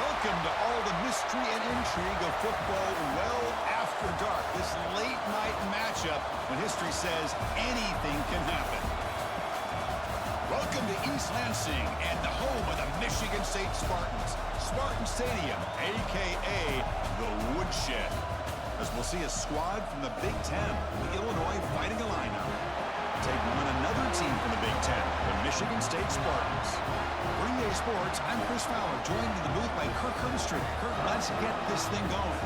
Welcome to all the mystery and intrigue of football well after dark. This late-night matchup when history says anything can happen. Welcome to East Lansing and the home of the Michigan State Spartans. Spartan Stadium, a.k.a. the Woodshed. As we'll see a squad from the Big X, the Illinois Fighting Illini, taking on another team from the Big X, the Michigan State Spartans. For EA Sports, I'm Chris Fowler, joined in the booth by Kirk Hermstreet. Kirk, let's get this thing going.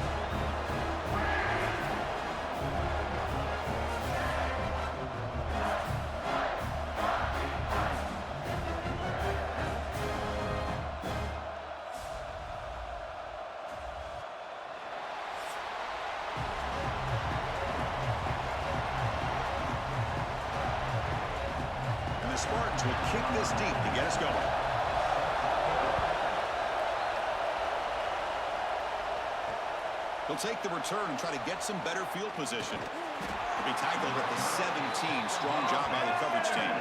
The Spartans will kick this deep to get us going. He'll take the return and try to get some better field position. He'll be tackled at the 17. Strong job by the coverage team.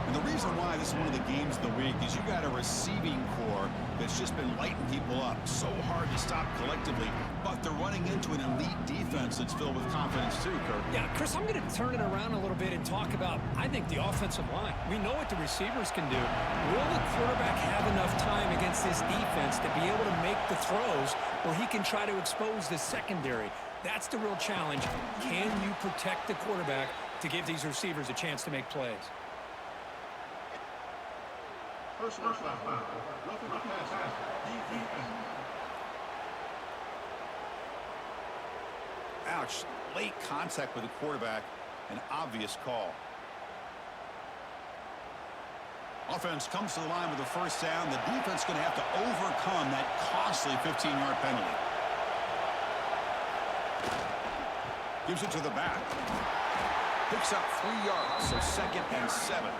And the reason why this is one of the games of the week is you got a receiving core that's just been lighting people up. So hard to stop collectively, but they're running into an elite defense that's filled with confidence too, Kirk. Yeah, Chris, I'm going to turn it around a little bit and talk about, I think, the offensive line. We know what the receivers can do. Will the quarterback have enough time against this defense to be able to make the throws where he can try to expose the secondary? That's the real challenge. Can you protect the quarterback to give these receivers a chance to make plays? Ouch. Late contact with the quarterback. An obvious call. Offense comes to the line with a first down. The defense going to have to overcome that costly 15-yard penalty. Gives it to the back. Picks up 3 yards, so 2nd and 7.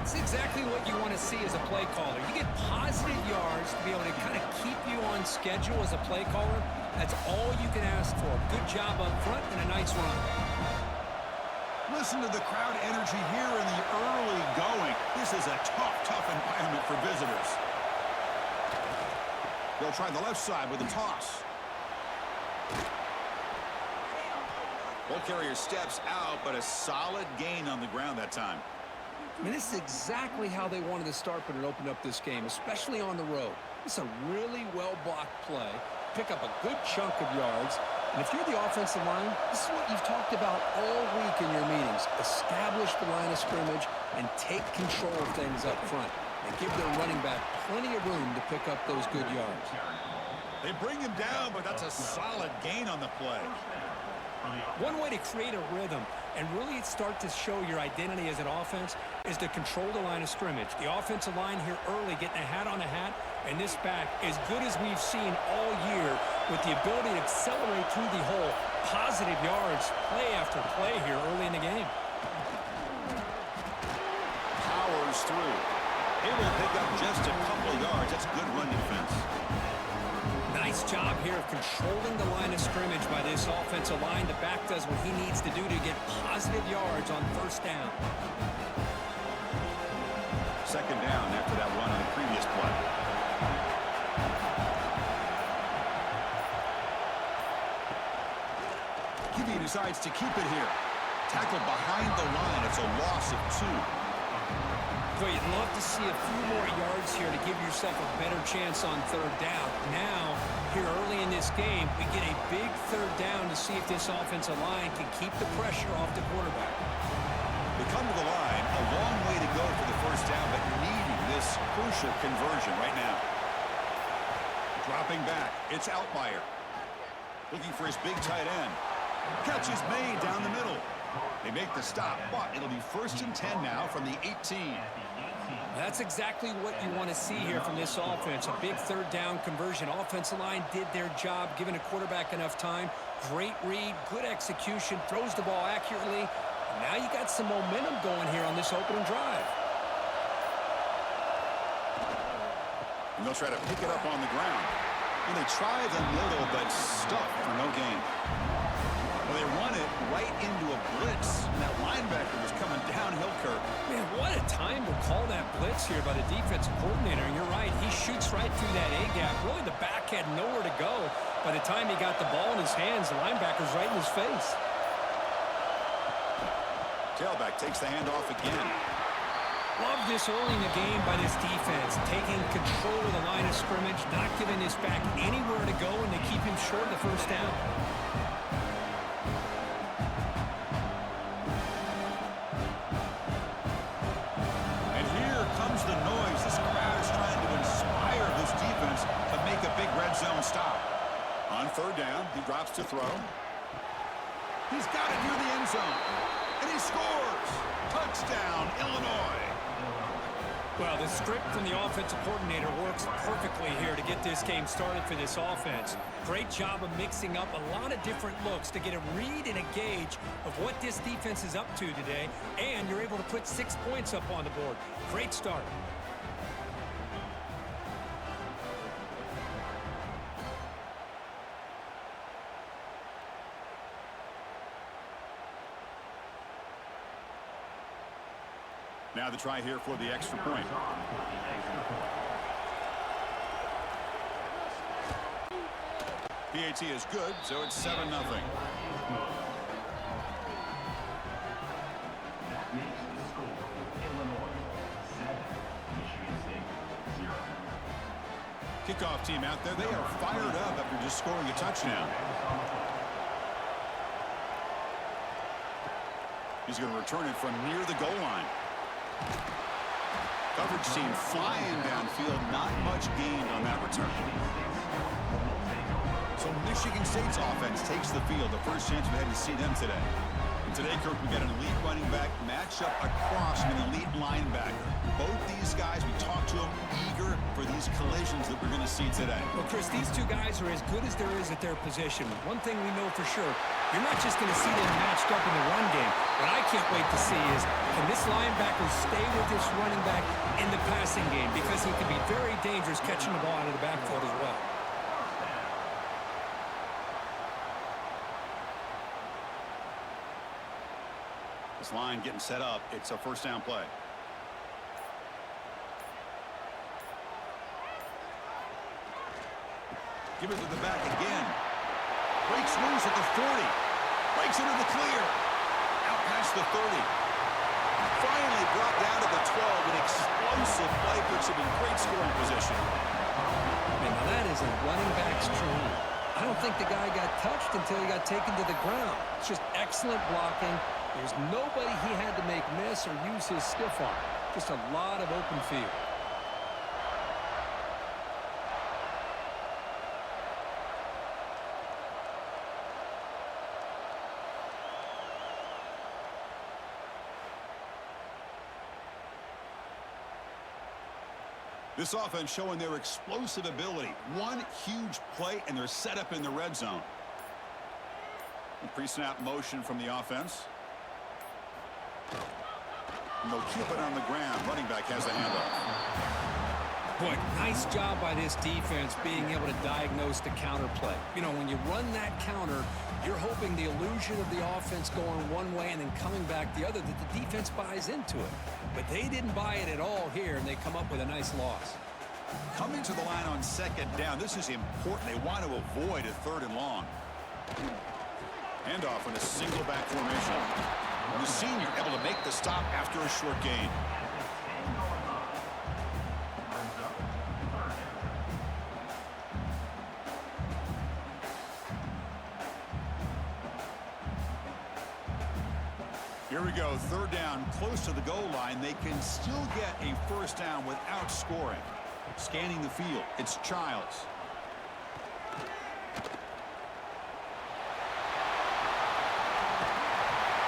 It's exactly what you want to see as a play caller. You get positive yards to be able to kind of keep you on schedule as a play caller. That's all you can ask for. Good job up front and a nice run. Listen to the crowd energy here in the early going. This is a tough environment for visitors. They'll try the left side with a toss. Ball carrier steps out, but a solid gain on the ground that time. I mean, this is exactly how they wanted to start when it opened up this game, especially on the road. It's a really well-blocked play. Pick up a good chunk of yards. And if you're the offensive line, this is what you've talked about all week in your meetings. Establish the line of scrimmage and take control of things up front. And give their running back plenty of room to pick up those good yards. They bring him down, but that's a solid gain on the play. One way to create a rhythm and really start to show your identity as an offense is to control the line of scrimmage. The offensive line here early getting a hat on a hat, and this back as good as we've seen all year with the ability to accelerate through the hole. Positive yards, play after play here early in the game. Powers through. Able to pick up just a couple of yards. That's good run defense. Nice job here of controlling the line of scrimmage by this offensive line. The back does what he needs to do to get positive yards on first down. 2nd down after that run on the previous play. QB decides to keep it here. Tackled behind the line. It's a loss of 2. Boy, you'd love to see a few more yards here to give yourself a better chance on 3rd down. Now, here early in this game, we get a big 3rd down to see if this offensive line can keep the pressure off the quarterback. They come to the line, a long way to go for the first down, but needing this crucial conversion right now. Dropping back, it's Outlier. Looking for his big tight end. Catch is made down the middle. They make the stop, but it'll be 1st and 10 now from the 18. That's exactly what you want to see here from this offense. A big 3rd down conversion. Offensive line did their job, giving a quarterback enough time. Great read, good execution, throws the ball accurately. And now you got some momentum going here on this opening drive. And they'll try to pick it up on the ground. And they try the middle, but stuck for no gain. Well, they run it right into a blitz. And that linebacker was coming downhill, Kirk. Man, what a time to call that blitz here by the defensive coordinator. And you're right, he shoots right through that A-gap. Really, the back had nowhere to go. By the time he got the ball in his hands, the linebacker's right in his face. Tailback takes the handoff again. Love this early in the game by this defense, taking control of the line of scrimmage, not giving this back anywhere to go, and they keep him short of the first down. And here comes the noise. This crowd is trying to inspire this defense to make a big red zone stop. On third down, he drops to throw. He's got it near the end zone. And he scores! Touchdown, Illinois! Well, the script from the offensive coordinator works perfectly here to get this game started for this offense. Great job of mixing up a lot of different looks to get a read and a gauge of what this defense is up to today, and you're able to put 6 points up on the board. Great start. Now the try here for the extra point. PAT is good, so it's 7-0. Kickoff team out there, they are fired up after just scoring a touchdown. He's going to return it from near the goal line. Coverage team flying downfield, not much gained on that return. So Michigan State's offense takes the field, the first chance we had to see them today. And today, Kirk, we got an elite running back matched up across an elite linebacker. Both these guys, we talked to them, eager for these collisions that we're going to see today. Well, Chris, these two guys are as good as there is at their position. One thing we know for sure, you're not just going to see them matched up in the run game. What I can't wait to see is, can this linebacker stay with this running back in the passing game? Because he can be very dangerous catching the ball out of the backfield as well. This line getting set up. It's a first down play. Give it to the back again. Breaks loose at the 40. Breaks into the clear. Out past the 30. Finally brought down to the 12. An explosive play puts him in great scoring position. Man, now that is a running back's dream. I don't think the guy got touched until he got taken to the ground. It's just excellent blocking. There's nobody he had to make miss or use his stiff arm. Just a lot of open field. This offense showing their explosive ability. One huge play, and they're set up in the red zone. Pre-snap motion from the offense. And they'll keep it on the ground. Running back has the handoff. Boy, nice job by this defense being able to diagnose the counter play. You know, when you run that counter, you're hoping the illusion of the offense going one way and then coming back the other, that the defense buys into it. But they didn't buy it at all here, and they come up with a nice loss. Coming to the line on second down, this is important. They want to avoid a third and long. Handoff in a single back formation. The senior able to make the stop after a short gain. Here we go, third down, close to the goal line. They can still get a first down without scoring. Scanning the field, it's Childs.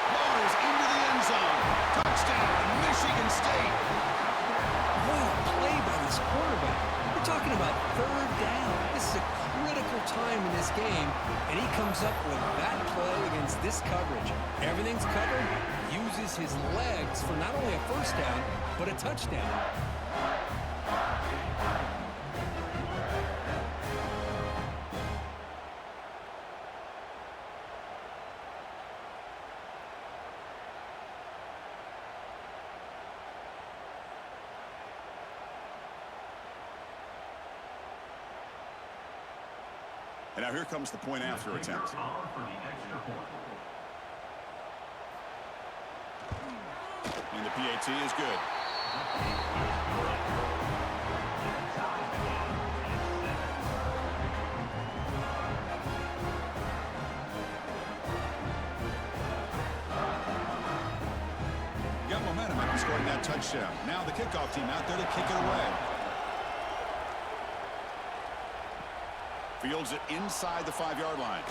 Ball is into the end zone. Touchdown, Michigan State. What a play by this quarterback. We're talking about third down. This is a critical time in this game, and he comes up with that play against this coverage. Everything's covered, uses his legs for not only a first down, but a touchdown. And now here comes the point after attempt. And the PAT is good. Got momentum after scoring that touchdown. Now the kickoff team out there to kick it away. Fields it inside the 5-yard line.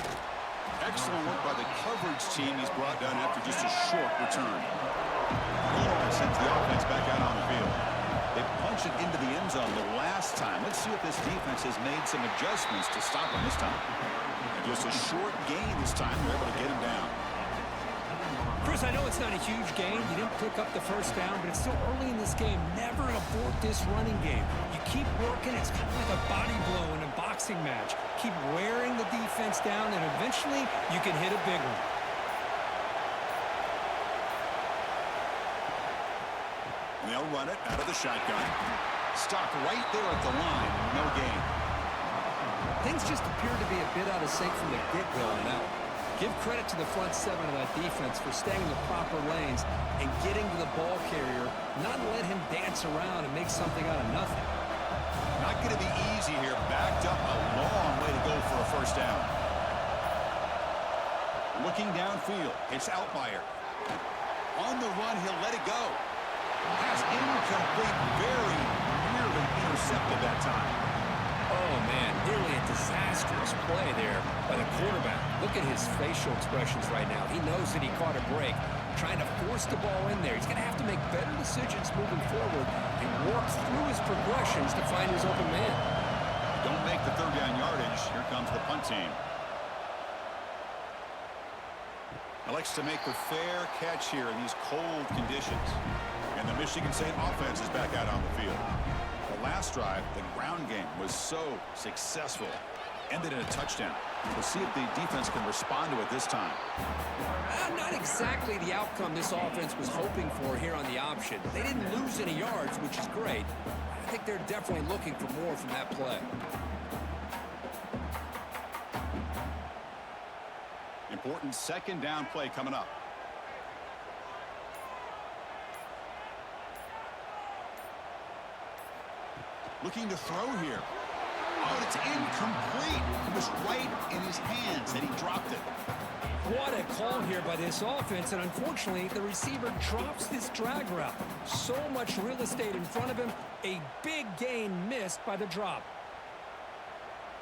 Excellent work by the coverage team. He's brought down after just a short return. Illini sends the offense back out on the field. They punch it into the end zone the last time. Let's see if this defense has made some adjustments to stop him this time. And just a short gain this time. They're able to get him down. Chris, I know it's not a huge gain. You didn't pick up the first down, but it's still early in this game. Never abort this running game. You keep working. It's kind of like a body blow in a boxing match. Keep wearing the defense down, and eventually you can hit a big one. And they'll run it out of the shotgun. Stop right there at the line. No gain. Things just appear to be a bit out of sync from the get-go on that one. Give credit to the front seven of that defense for staying in the proper lanes and getting to the ball carrier, not let him dance around and make something out of nothing. Not going to be easy here. Backed up a long way to go for a first down. Looking downfield. It's Outlier. On the run, he'll let it go. Pass incomplete. Very nearly intercepted that time. Oh, man, nearly a disastrous play there by the quarterback. Look at his facial expressions right now. He knows that he caught a break, trying to force the ball in there. He's going to have to make better decisions moving forward and work through his progressions to find his open man. Don't make the third down yardage. Here comes the punt team. Elects to make the fair catch here in these cold conditions. And the Michigan State offense is back out on the field. The last drive, the ground game was so successful. Ended in a touchdown. We'll see if the defense can respond to it this time. Not exactly the outcome this offense was hoping for here on the option. They didn't lose any yards, which is great. I think they're definitely looking for more from that play. Important second down play coming up. Looking to throw here. Oh, it's incomplete. It was right in his hands, and he dropped it. What a call here by this offense, and unfortunately, the receiver drops this drag route. So much real estate in front of him. A big gain missed by the drop.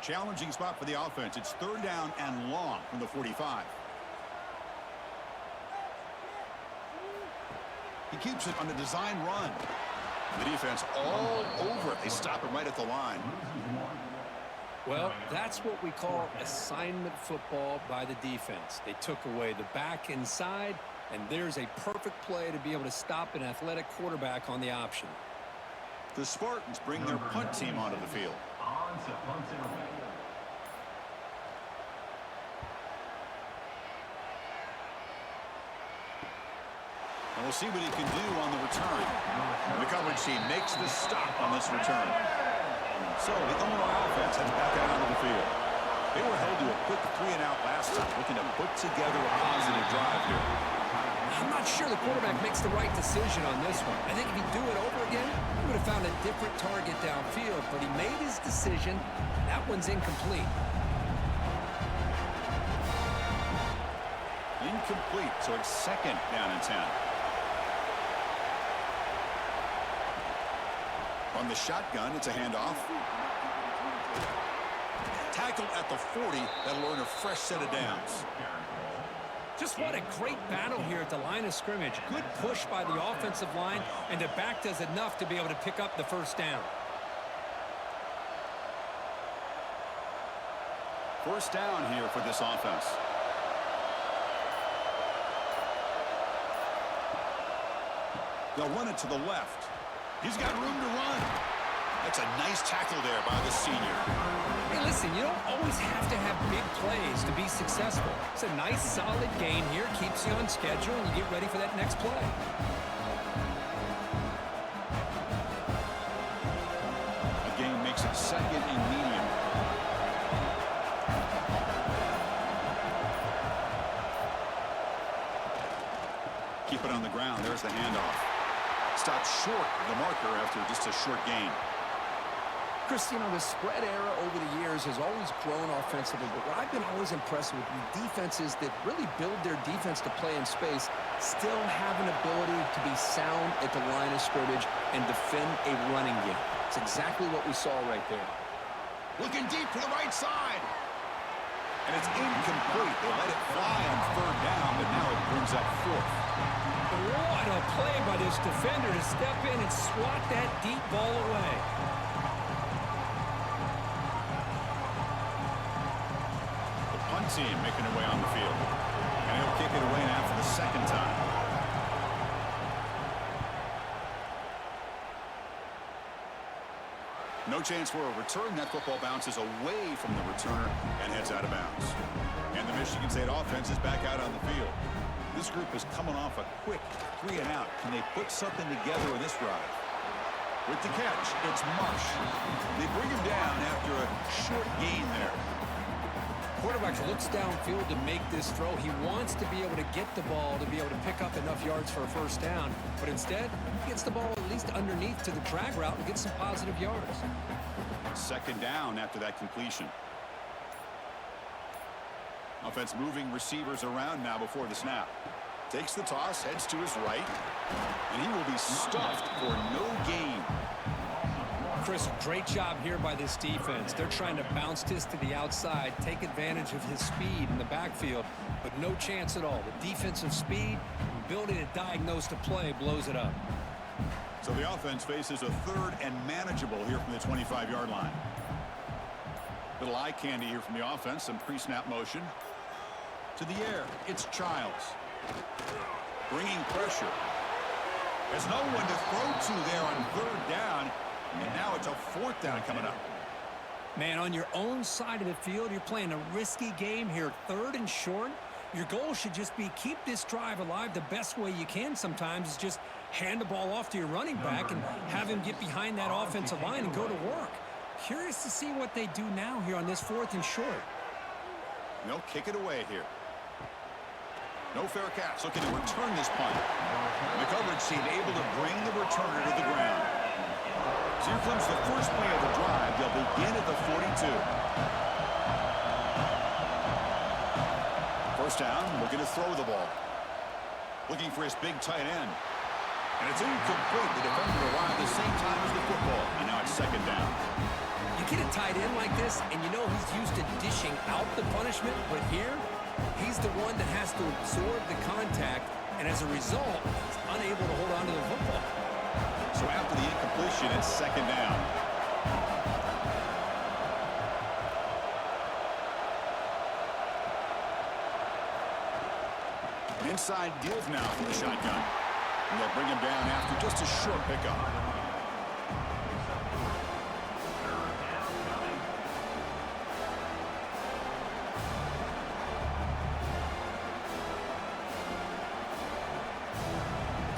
Challenging spot for the offense. It's third down and long from the 45. He keeps it on the design run. The defense all over it. They stop him right at the line. Well, that's what we call assignment football by the defense. They took away the back inside, and there's a perfect play to be able to stop an athletic quarterback on the option. The Spartans bring their punt team onto the field. And we'll see what he can do on the return. The coverage team makes the stop on this return. So the Illinois offense heads back out onto the field. They were held to a quick 3-and-out last time, looking to put together a positive drive here. I'm not sure the quarterback makes the right decision on this one. I think if he'd do it over again, he would have found a different target downfield, but he made his decision. That one's incomplete. Incomplete, so it's second down and 10. On the shotgun, it's a handoff. Tackled at the 40. That'll earn a fresh set of downs. Just what a great battle here at the line of scrimmage. Good push by the offensive line, and the back does enough to be able to pick up the first down. First down here for this offense. They'll run it to the left. He's got room to run. That's a nice tackle there by the senior. Hey, listen, you don't always have to have big plays to be successful. It's a nice, solid gain here. Keeps you on schedule, and you get ready for that next play. A game makes it second and medium. keep it on the ground. There's the handoff. Stopped short of the marker after just a short gain. Chris, you know, the spread era over the years has always grown offensively, but what I've been always impressed with defenses that really build their defense to play in space still have an ability to be sound at the line of scrimmage and defend a running game. It's exactly what we saw right there. Looking deep to the right side. And it's incomplete. They let it fly on third down, but now it brings up fourth. What a play by this defender to step in and swat that deep ball away. Team making their way on the field. And he'll kick it away now for the second time. No chance for a return. That football bounces away from the returner and heads out of bounds. And the Michigan State offense is back out on the field. This group is coming off a quick 3 and out. Can they put something together in this drive? With the catch, it's Marsh. They bring him down after a short gain there. Quarterback looks downfield to make this throw. He wants to be able to get the ball to be able to pick up enough yards for a first down, but instead he gets the ball at least underneath to the drag route and gets some positive yards. Second down after that completion. Offense moving receivers around now before the snap. Takes the toss, heads to his right, and he will be stuffed for no gain. Chris, great job here by this defense. They're trying to bounce this to the outside, take advantage of his speed in the backfield, but no chance at all. The defensive speed, ability to diagnose the play, blows it up. So the offense faces a third and manageable here from the 25-yard line. Little eye candy here from the offense, some pre-snap motion. To the air, it's Childs. Bringing pressure. There's no one to throw to there on third down. And now it's a fourth down coming up. Man, on your own side of the field, you're playing a risky game here. Third and short. Your goal should just be keep this drive alive the best way you can sometimes is just hand the ball off to your running back and have him get behind that offensive line and go to work. Curious to see what they do now here on this fourth and short. They'll kick it away here. No fair catch. Looking to return this punt. The coverage team able to bring the returner to the ground. So here comes the first play of the drive. They'll begin at the 42. First down, looking to throw the ball. Looking for his big tight end. And it's incomplete. The defender arrived at the same time as the football. And now it's second down. You get a tight end like this, and you know he's used to dishing out the punishment. But here, he's the one that has to absorb the contact. And as a result, he's unable to hold on to the football. So after the incompletion, it's second down. Inside deals now from the shotgun. And they'll bring him down after just a short pickup.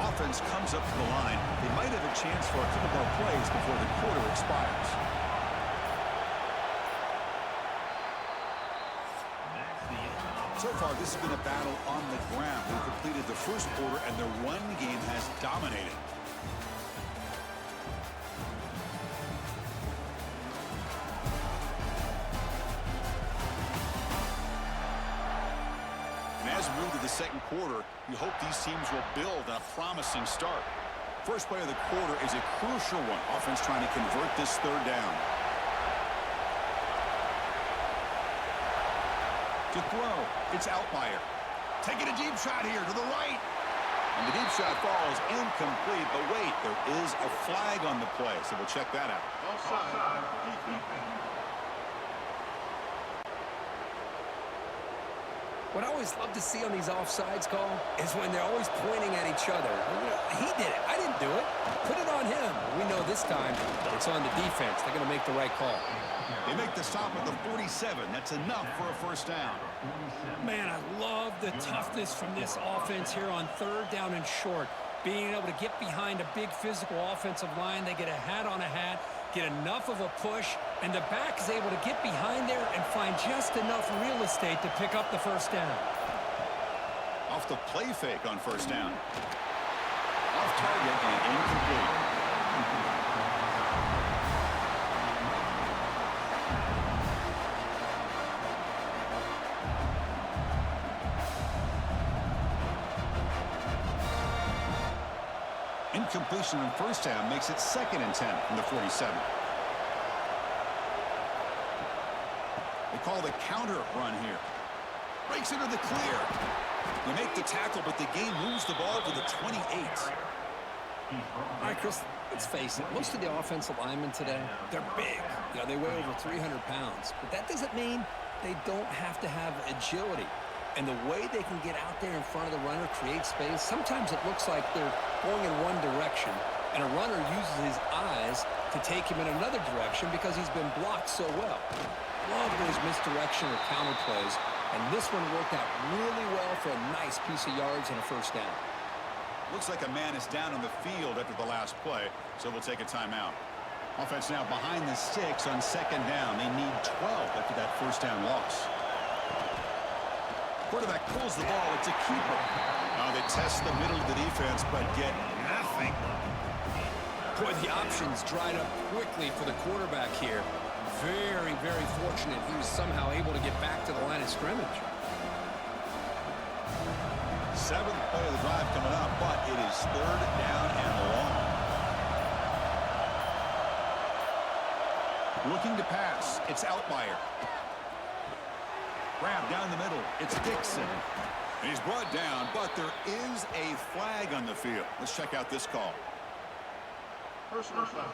Offense comes up to the line. They might have a chance for a couple more plays before the quarter expires. So far, this has been a battle on the ground. They completed the first quarter, and their run game has dominated. And as we move to the second quarter, you hope these teams will build on a promising start. First play of the quarter is a crucial one. Offense trying to convert this third down. To throw, it's Outlier. Taking a deep shot here to the right. And the deep shot falls incomplete, but wait, there is a flag on the play, so we'll check that out. Offside. What I always love to see on these offsides call is when they're always pointing at each other. You know, he did it. I didn't do it. Put it on him. We know this time it's on the defense. They're going to make the right call. They make the stop at the 47. That's enough for a first down. Man, I love the toughness from this offense here on third down and short. Being able to get behind a big physical offensive line. They get a hat on a hat, get enough of a push, and the back is able to get behind there and find just enough real estate to pick up the first down. Off the play fake on first down. off target and incomplete. Incompletion on first down makes it 2nd and 10 from the 47. They call the counter run here. Breaks into the clear. They make the tackle, but the game moves the ball to the 28. All right, Chris, let's face it. Most of the offensive linemen today, they're big. You know, they weigh over 300 pounds. But that doesn't mean they don't have to have agility. And the way they can get out there in front of the runner, create space, sometimes it looks like they're going in one direction, and a runner uses his eyes to take him in another direction because he's been blocked so well. Love those misdirection or counter plays, and this one worked out really well for a nice piece of yards and a first down. Looks like a man is down on the field after the last play, so we'll take a timeout. Offense now behind the sticks on 2nd down. They need 12 after that first down loss. Quarterback pulls the ball. It's a keeper. Now they test the middle of the defense, but get nothing. Boy, the options dried up quickly for the quarterback here. Very, very fortunate he was somehow able to get back to the line of scrimmage. 7th play of the drive coming up, but it is 3rd down and long. Looking to pass. It's Outlier. Grab down the middle. It's Dixon. And he's brought down, but there is a flag on the field. Let's check out this call. Personal foul.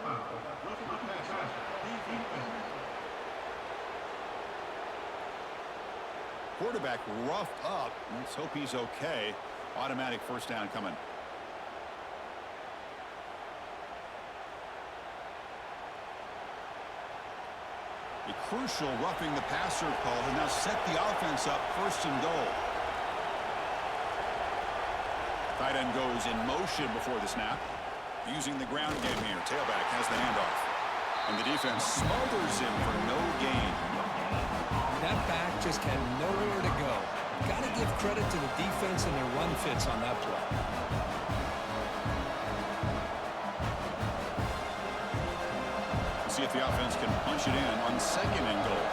Quarterback roughed up. Let's hope he's okay. Automatic first down coming. A crucial roughing the passer call to now set the offense up 1st and goal. Tight end goes in motion before the snap. Using the ground game here. Tailback has the handoff. And the defense smothers him for no gain. That back just had nowhere to go. Got to give credit to the defense and their run fits on that play. See if the offense can punch it in on 2nd and goal.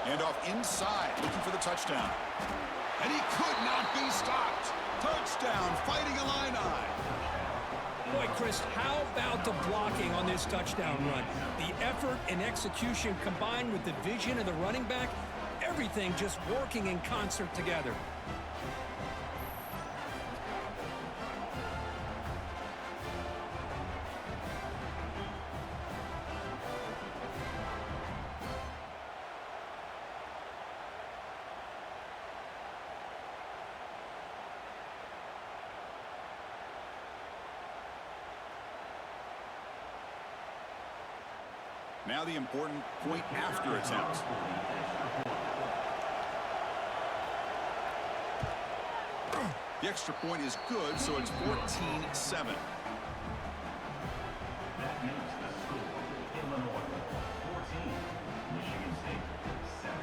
Handoff inside, looking for the touchdown. And he could not be stopped. Touchdown, Fighting Illini. Boy, Chris, how about the blocking on this touchdown run? The effort and execution combined with the vision of the running back, everything just working in concert together. Now the important point after attempt. The extra point is good, so it's 14-7. That makes the score Illinois 14, Michigan State 7.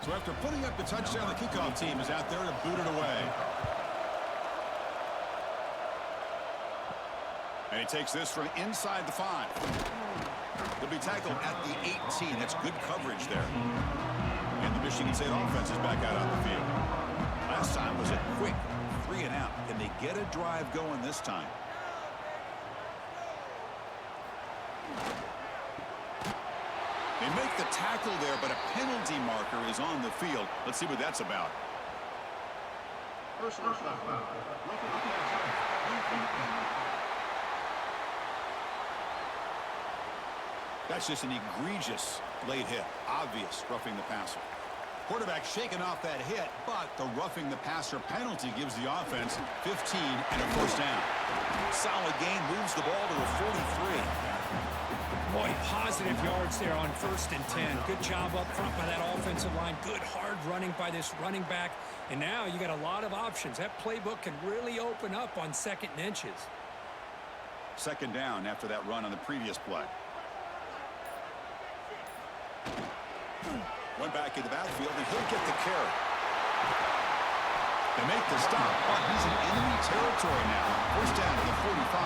So after putting up the touchdown, the kickoff team is out there to boot it away. And he takes this from inside the 5. They'll be tackled at the 18. That's good coverage there. And the Michigan State offense is back out on the field. Last time was a quick 3 and out. Can they get a drive going this time? They make the tackle there, but a penalty marker is on the field. Let's see what that's about. First foul. That's just an egregious late hit. Obvious roughing the passer. Quarterback shaking off that hit, but the roughing the passer penalty gives the offense 15 and a first down. Solid gain, moves the ball to a 43. Boy, positive yards there on 1st and 10. Good job up front by that offensive line. Good hard running by this running back. And now you got a lot of options. That playbook can really open up on 2nd and inches. 2nd down after that run on the previous play. Went back in the backfield, and he'll get the carry. They make the stop, but he's in enemy territory now. First down to the 45.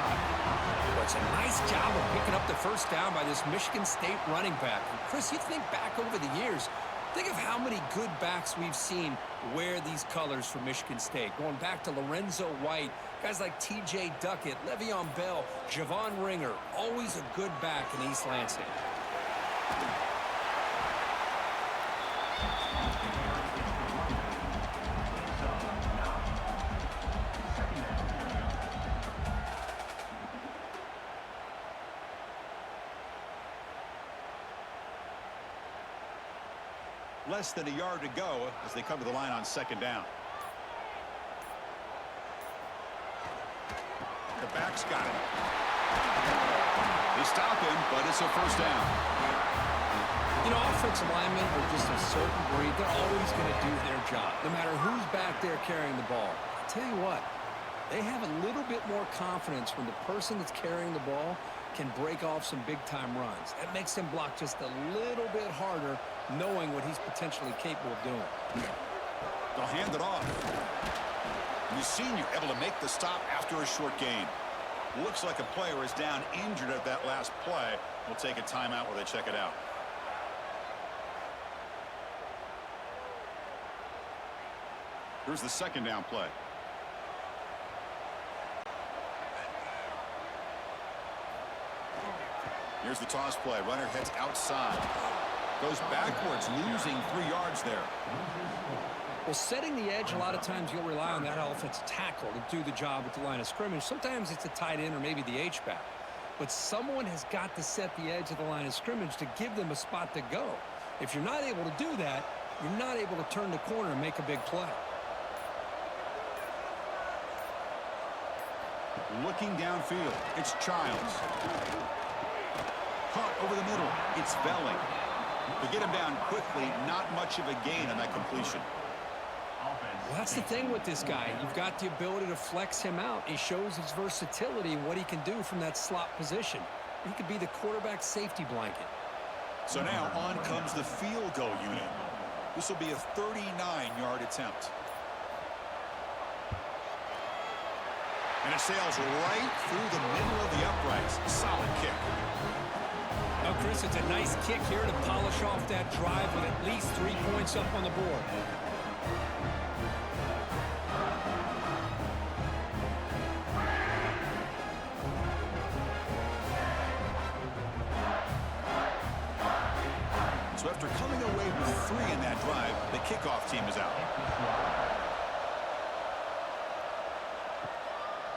Well, it's a nice job of picking up the first down by this Michigan State running back. And Chris, you think back over the years, think of how many good backs we've seen wear these colors for Michigan State. Going back to Lorenzo White, guys like T.J. Duckett, Le'Veon Bell, Javon Ringer, always a good back in East Lansing. Less than a yard to go as they come to the line on second down. The back's got it. They stop him, but it's a first down. You know, offensive linemen are just a certain breed. They're always going to do their job, no matter who's back there carrying the ball. I'll tell you what, they have a little bit more confidence when the person that's carrying the ball can break off some big-time runs. That makes them block just a little bit harder, knowing what he's potentially capable of doing. They'll hand it off. And the senior able to make the stop after a short gain. Looks like a player is down injured at that last play. We'll take a timeout while they check it out. Here's the second down play. Here's the toss play. Runner heads outside. Goes backwards, losing 3 yards there. Well, setting the edge, a lot of times you'll rely on that offensive tackle to do the job at the line of scrimmage. Sometimes it's a tight end or maybe the H-back. But someone has got to set the edge of the line of scrimmage to give them a spot to go. If you're not able to do that, you're not able to turn the corner and make a big play. Looking downfield, it's Childs. Caught over the middle, it's Velling. To get him down quickly, not much of a gain on that completion. Well, that's the thing with this guy. You've got the ability to flex him out. He shows his versatility and what he can do from that slot position. He could be the quarterback safety blanket. So now on comes the field goal unit. This will be a 39-yard attempt. And it sails right through the middle of the uprights. Solid kick. Now, Chris, it's a nice kick here to polish off that drive with at least 3 points up on the board. So after coming away with 3 in that drive, the kickoff team is out.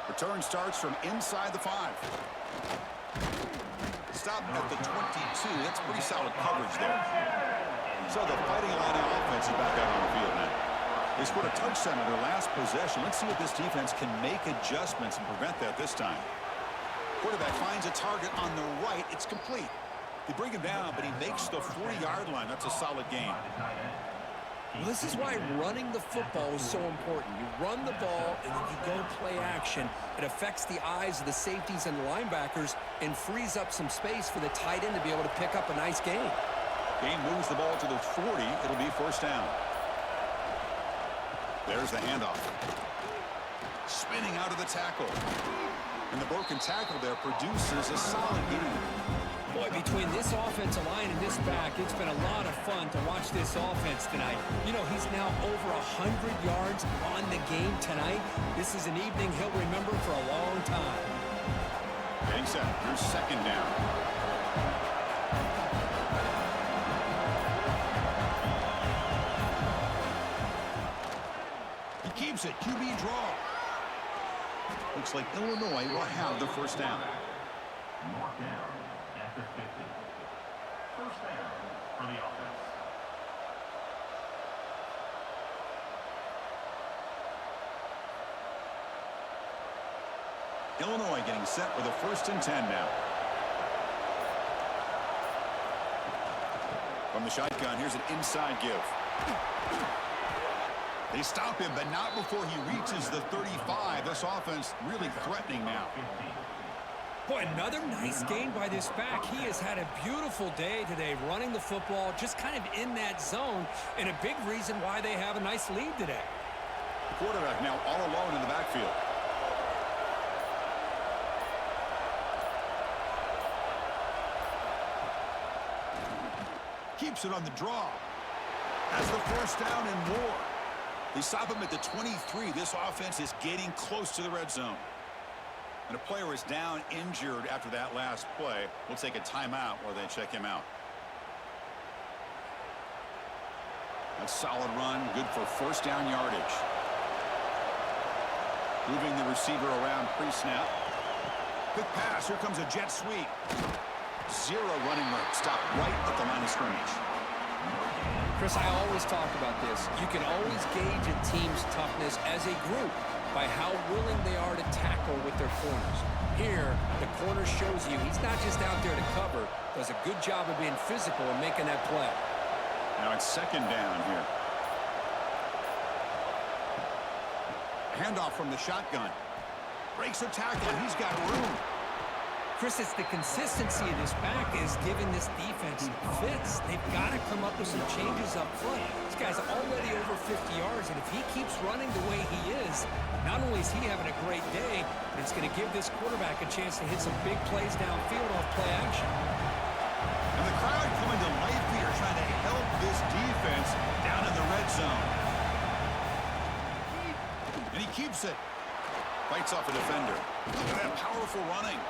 Return starts from inside the 5. Stop at the 22. That's pretty solid coverage there. So the Fighting Illini offense is back out on the field now. They scored a touchdown on their last possession. Let's see if this defense can make adjustments and prevent that this time. Quarterback finds a target on the right. It's complete. They bring him down, but he makes the 40-yard line. That's a solid gain. Well, this is why running the football is so important. You run the ball, and then you go play action. It affects the eyes of the safeties and the linebackers and frees up some space for the tight end to be able to pick up a nice gain. Game moves the ball to the 40. It'll be first down. There's the handoff. Spinning out of the tackle. And the broken tackle there produces a solid gain. Boy, between this offensive line and this back, it's been a lot of fun to watch this offense tonight. You know, he's now over 100 yards on the game tonight. This is an evening he'll remember for a long time. Getting set. Here's second down. He keeps it. QB draw. Looks like Illinois will have the first down. Mark down at the 50. First down for the offense. Illinois getting set with a 1st and 10 now. From the shotgun, here's an inside give. They stop him, but not before he reaches the 35. This offense really threatening now. Boy, another nice gain by this back. He has had a beautiful day today running the football, just kind of in that zone, and a big reason why they have a nice lead today. The quarterback now all alone in the backfield. Keeps it on the draw. Has the first down and more. They stop him at the 23. This offense is getting close to the red zone. And a player is down injured after that last play. We'll take a timeout while they check him out. A solid run, good for first down yardage. Moving the receiver around pre-snap. Quick pass, here comes a jet sweep. Zero running room, stopped right at the line of scrimmage. Chris, I always talk about this. You can always gauge a team's toughness as a group by how willing they are to tackle with their corners. Here, the corner shows you he's not just out there to cover, does a good job of being physical and making that play. Now it's second down here. Handoff from the shotgun. Breaks a tackle, and he's got room. Chris, it's the consistency of this back is giving this defense fits. They've got to come up with some changes up front. This guy's already over 50 yards, and if he keeps running the way he is, not only is he having a great day, but it's going to give this quarterback a chance to hit some big plays downfield off play action. And the crowd coming to life here, trying to help this defense down in the red zone. And he keeps it. Fights off a defender. Look at that powerful running.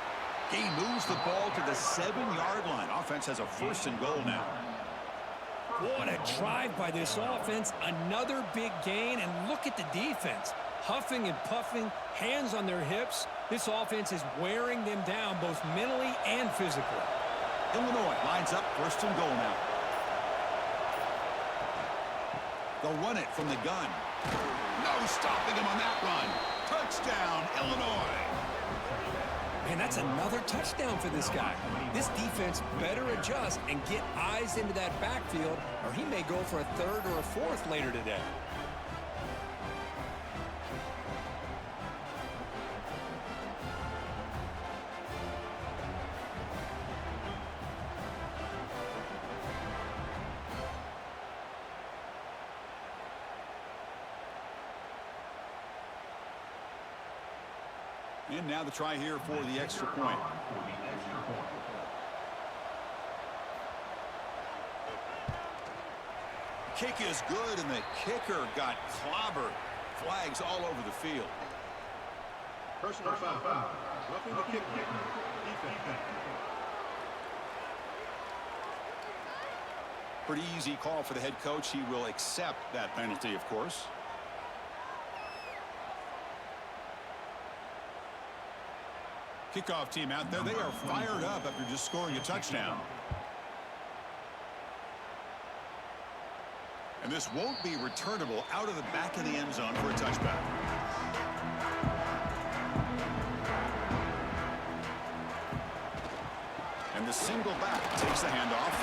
He moves the ball to the 7-yard line. Offense has a first and goal now. What a drive by this offense. Another big gain, and look at the defense. Huffing and puffing, hands on their hips. This offense is wearing them down both mentally and physically. Illinois lines up first and goal now. They'll run it from the gun. No stopping him on that run. Touchdown, Illinois. Man, that's another touchdown for this guy. This defense better adjust and get eyes into that backfield, or he may go for a third or a fourth later today. And now the try here for the extra point. Kick is good, and the kicker got clobbered. Flags all over the field. Personal foul. Roughing the kicker. Defense. Pretty easy call for the head coach. He will accept that penalty, of course. Kickoff team out there. They are fired up after just scoring a touchdown. And this won't be returnable out of the back of the end zone for a touchback. And the single back takes the handoff.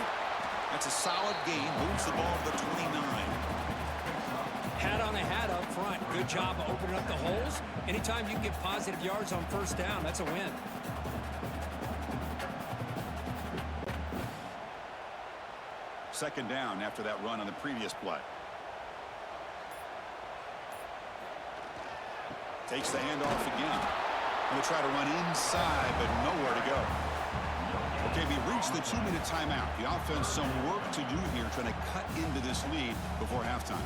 That's a solid gain. Moves the ball to the 29. Hat on a hat up front. Good job of opening up the holes. Anytime you can get positive yards on first down, that's a win. Second down after that run on the previous play. Takes the handoff again. And they try to run inside, but nowhere to go. Okay, we reached the 2-minute timeout. The offense some work to do here, trying to cut into this lead before halftime.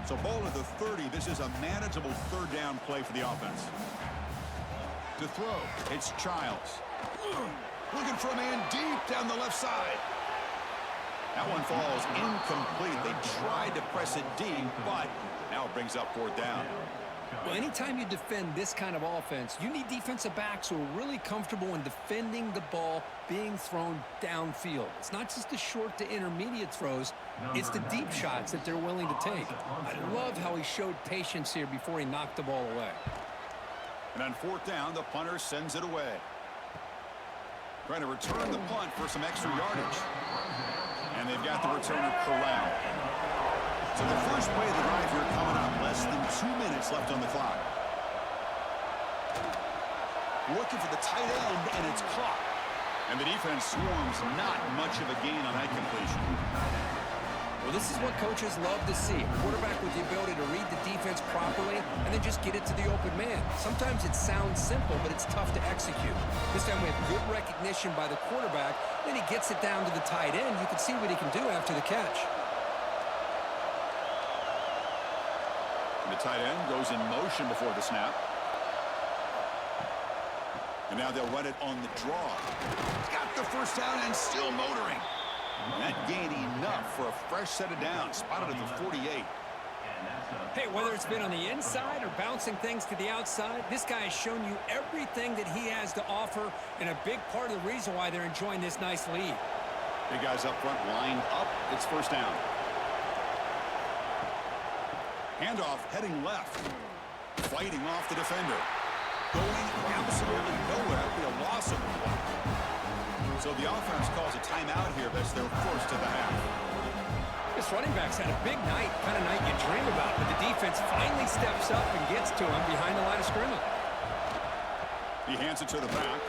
So ball at the 30. This is a manageable third down play for the offense. To throw, it's Childs. Looking for a man deep down the left side. That one falls incomplete. They tried to press it deep, but now it brings up fourth down. Well, anytime you defend this kind of offense, you need defensive backs who are really comfortable in defending the ball being thrown downfield. It's not just the short to intermediate throws. It's the deep shots that they're willing to take. I love how he showed patience here before he knocked the ball away. And on fourth down, the punter sends it away. Trying to return the punt for some extra yardage. And they've got the returner corralled. So the first play of the drive here coming up. Less than 2 minutes left on the clock. looking for the tight end, and it's caught. And the defense swarms, not much of a gain on that completion. Well, this is what coaches love to see. A quarterback with the ability to read the defense properly and then just get it to the open man. Sometimes it sounds simple, but it's tough to execute. This time we have good recognition by the quarterback. Then he gets it down to the tight end. You can see what he can do after the catch. And the tight end goes in motion before the snap. And now they'll run it on the draw. He's got the first down and still motoring. And that gained enough for a fresh set of downs. Spotted at the 48. Hey, whether it's been on the inside or bouncing things to the outside, this guy has shown you everything that he has to offer, and a big part of the reason why they're enjoying this nice lead. Big guys up front, lined up. It's first down. Handoff heading left. Fighting off the defender. Going absolutely nowhere. Be a loss of one. So the offense calls a timeout here. That's their first of the half. This running back's had a big night, kind of night you dream about, but the defense finally steps up and gets to him behind the line of scrimmage. He hands it to the back.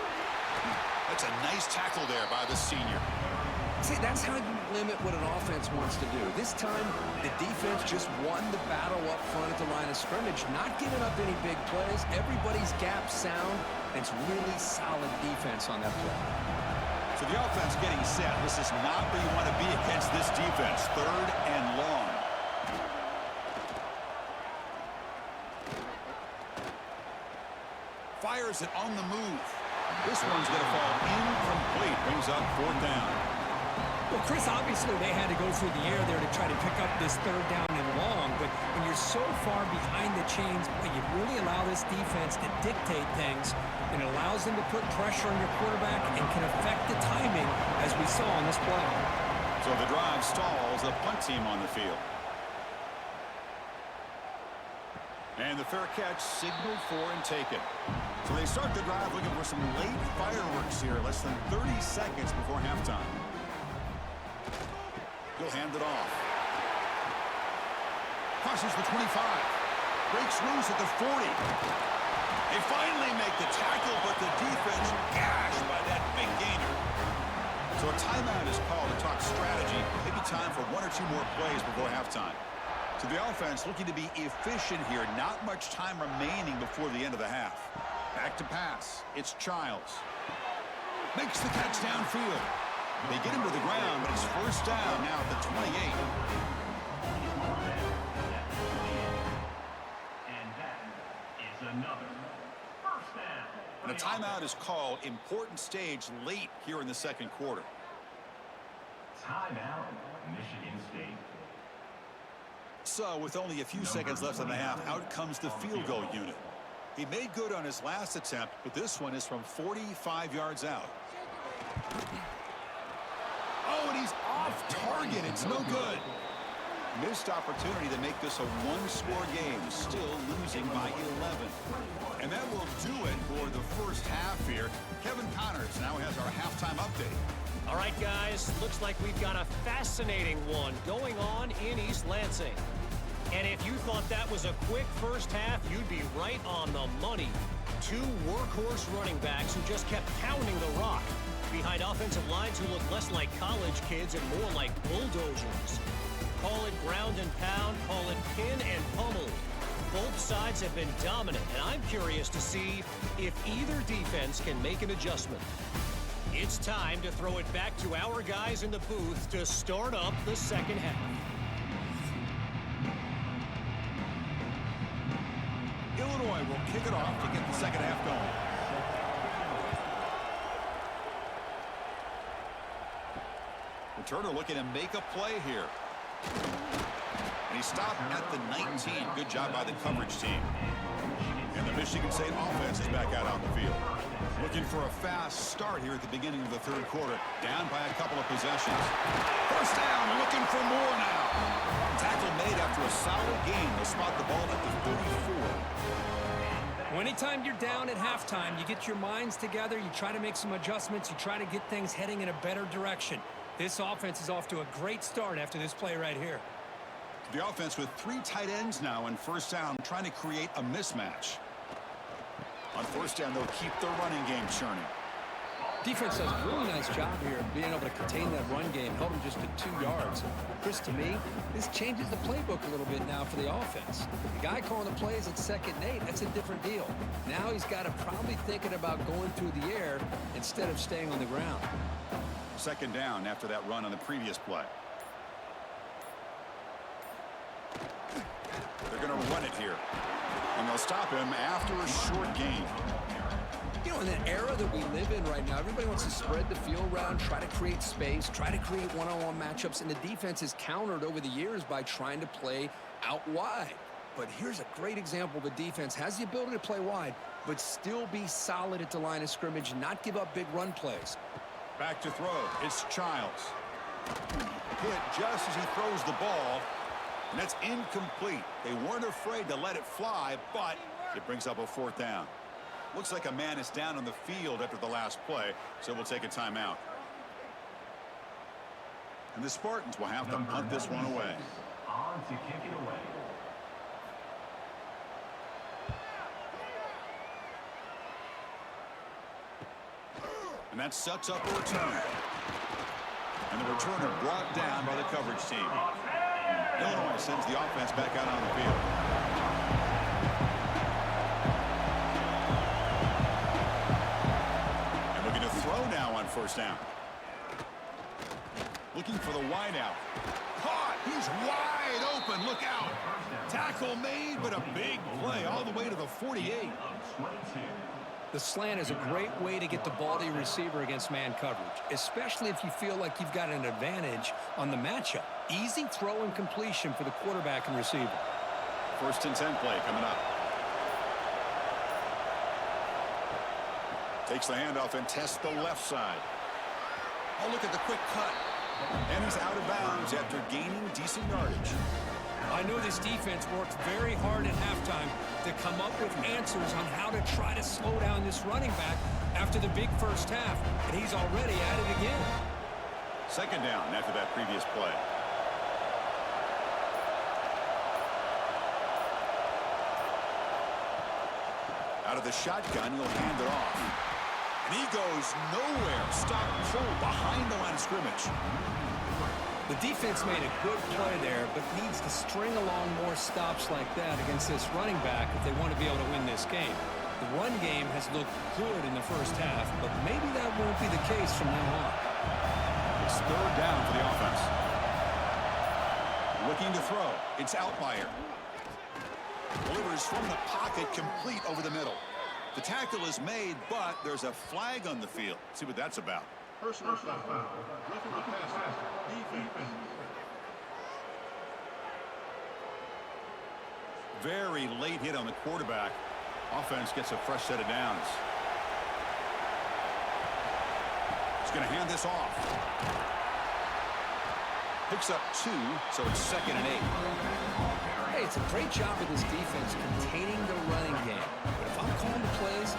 That's a nice tackle there by the senior. See, that's how you limit what an offense wants to do. This time, the defense just won the battle up front at the line of scrimmage, not giving up any big plays. Everybody's gap sound, and it's really solid defense on that play. So the offense getting set. This is not where you want to be against this defense. Third and long. Fires it on the move. This one's going to fall incomplete. Brings up fourth down. Well, Chris, obviously they had to go through the air there to try to pick up this third down and long, but when you're so far behind the chains, you really allow this defense to dictate things, and it allows them to put pressure on your quarterback and can affect the timing, as we saw on this play. So the drive stalls, the punt team on the field. And the fair catch signaled for and taken. So they start the drive looking for some late fireworks here, less than 30 seconds before halftime. He'll hand it off. Crosses the 25. Breaks loose at the 40. They finally make the tackle, but the defense gashed by that big gainer. So a timeout is called to talk strategy. Maybe time for one or two more plays before halftime. So the offense looking to be efficient here. Not much time remaining before the end of the half. Back to pass. It's Childs. Makes the catch downfield. They get him to the ground, but it's first down now at the 28. And that is another first down. And a timeout is called. Important stage late here in the second quarter. Timeout, Michigan State. So with only a few seconds left in the half, out comes the field goal unit. He made good on his last attempt, but this one is from 45 yards out. Oh, and he's off target. It's no good. Missed opportunity to make this a one-score game, still losing by 11. And that will do it for the first half here. Kevin Connors now has our halftime update. All right, guys, looks like we've got a fascinating one going on in East Lansing. And if you thought that was a quick first half, you'd be right on the money. Two workhorse running backs who just kept pounding the rock behind offensive lines who look less like college kids and more like bulldozers. Call it ground and pound, call it pin and pummel. Both sides have been dominant, and I'm curious to see if either defense can make an adjustment. It's time to throw it back to our guys in the booth to start up the second half. Illinois will kick it off to get the second half going. Returner looking to make a play here. And he stopped at the 19. Good job by the coverage team. And the Michigan State offense is back out on the field. Looking for a fast start here at the beginning of the third quarter. Down by a couple of possessions. First down, looking for more now. Tackle made after a solid gain. They'll spot the ball at the 34. Well, anytime you're down at halftime, you get your minds together, you try to make some adjustments, you try to get things heading in a better direction. This offense is off to a great start after this play right here. The offense with three tight ends now in first down, trying to create a mismatch. On first down, they'll keep their running game churning. Defense does a really nice job here of being able to contain that run game, held them just to 2 yards. Chris, to me, this changes the playbook a little bit now for the offense. The guy calling the plays at 2nd and 8, that's a different deal. Now he's got to probably thinking about going through the air instead of staying on the ground. 2nd down after that run on the previous play. They're going to run it here. And they'll stop him after a short gain. You know, in the era that we live in right now, everybody wants to spread the field around, try to create space, try to create one-on-one matchups, and the defense is countered over the years by trying to play out wide. But here's a great example of a defense has the ability to play wide, but still be solid at the line of scrimmage, not give up big run plays. Back to throw. It's Childs. Hit just as he throws the ball, and that's incomplete. They weren't afraid to let it fly, but it brings up a 4th down. Looks like a man is down on the field after the last play, so we'll take a timeout. And the Spartans will have to punt this one away. On to kick it away. And that sets up a return. And the returner brought down by the coverage team. Illinois sends the offense back out on the field. Now on first down. Looking for the wideout. Caught! He's wide open. Look out. Tackle made, but a big play all the way to the 48. The slant is a great way to get the ball to your receiver against man coverage, especially if you feel like you've got an advantage on the matchup. Easy throw and completion for the quarterback and receiver. 1st and 10 play coming up. Takes the handoff and tests the left side. Oh, look at the quick cut. And he's out of bounds after gaining decent yardage. I know this defense worked very hard at halftime to come up with answers on how to try to slow down this running back after the big first half, and he's already at it again. 2nd down after that previous play. Out of the shotgun, he'll hand it off. And he goes nowhere. Stop pull behind the line of scrimmage. The defense made a good play there, but needs to string along more stops like that against this running back if they want to be able to win this game. The run game has looked good in the first half, but maybe that won't be the case from now on. It's 3rd down for the offense. Looking to throw. It's Outlier. Delivers from the pocket, complete over the middle. The tackle is made, but there's a flag on the field. Let's see what that's about. Personal foul. Roughing the passer. Defense. Very late hit on the quarterback. Offense gets a fresh set of downs. He's going to hand this off. Picks up 2, so it's 2nd and 8. Hey, it's a great job of this defense containing the running game. But if I'm calling the plays,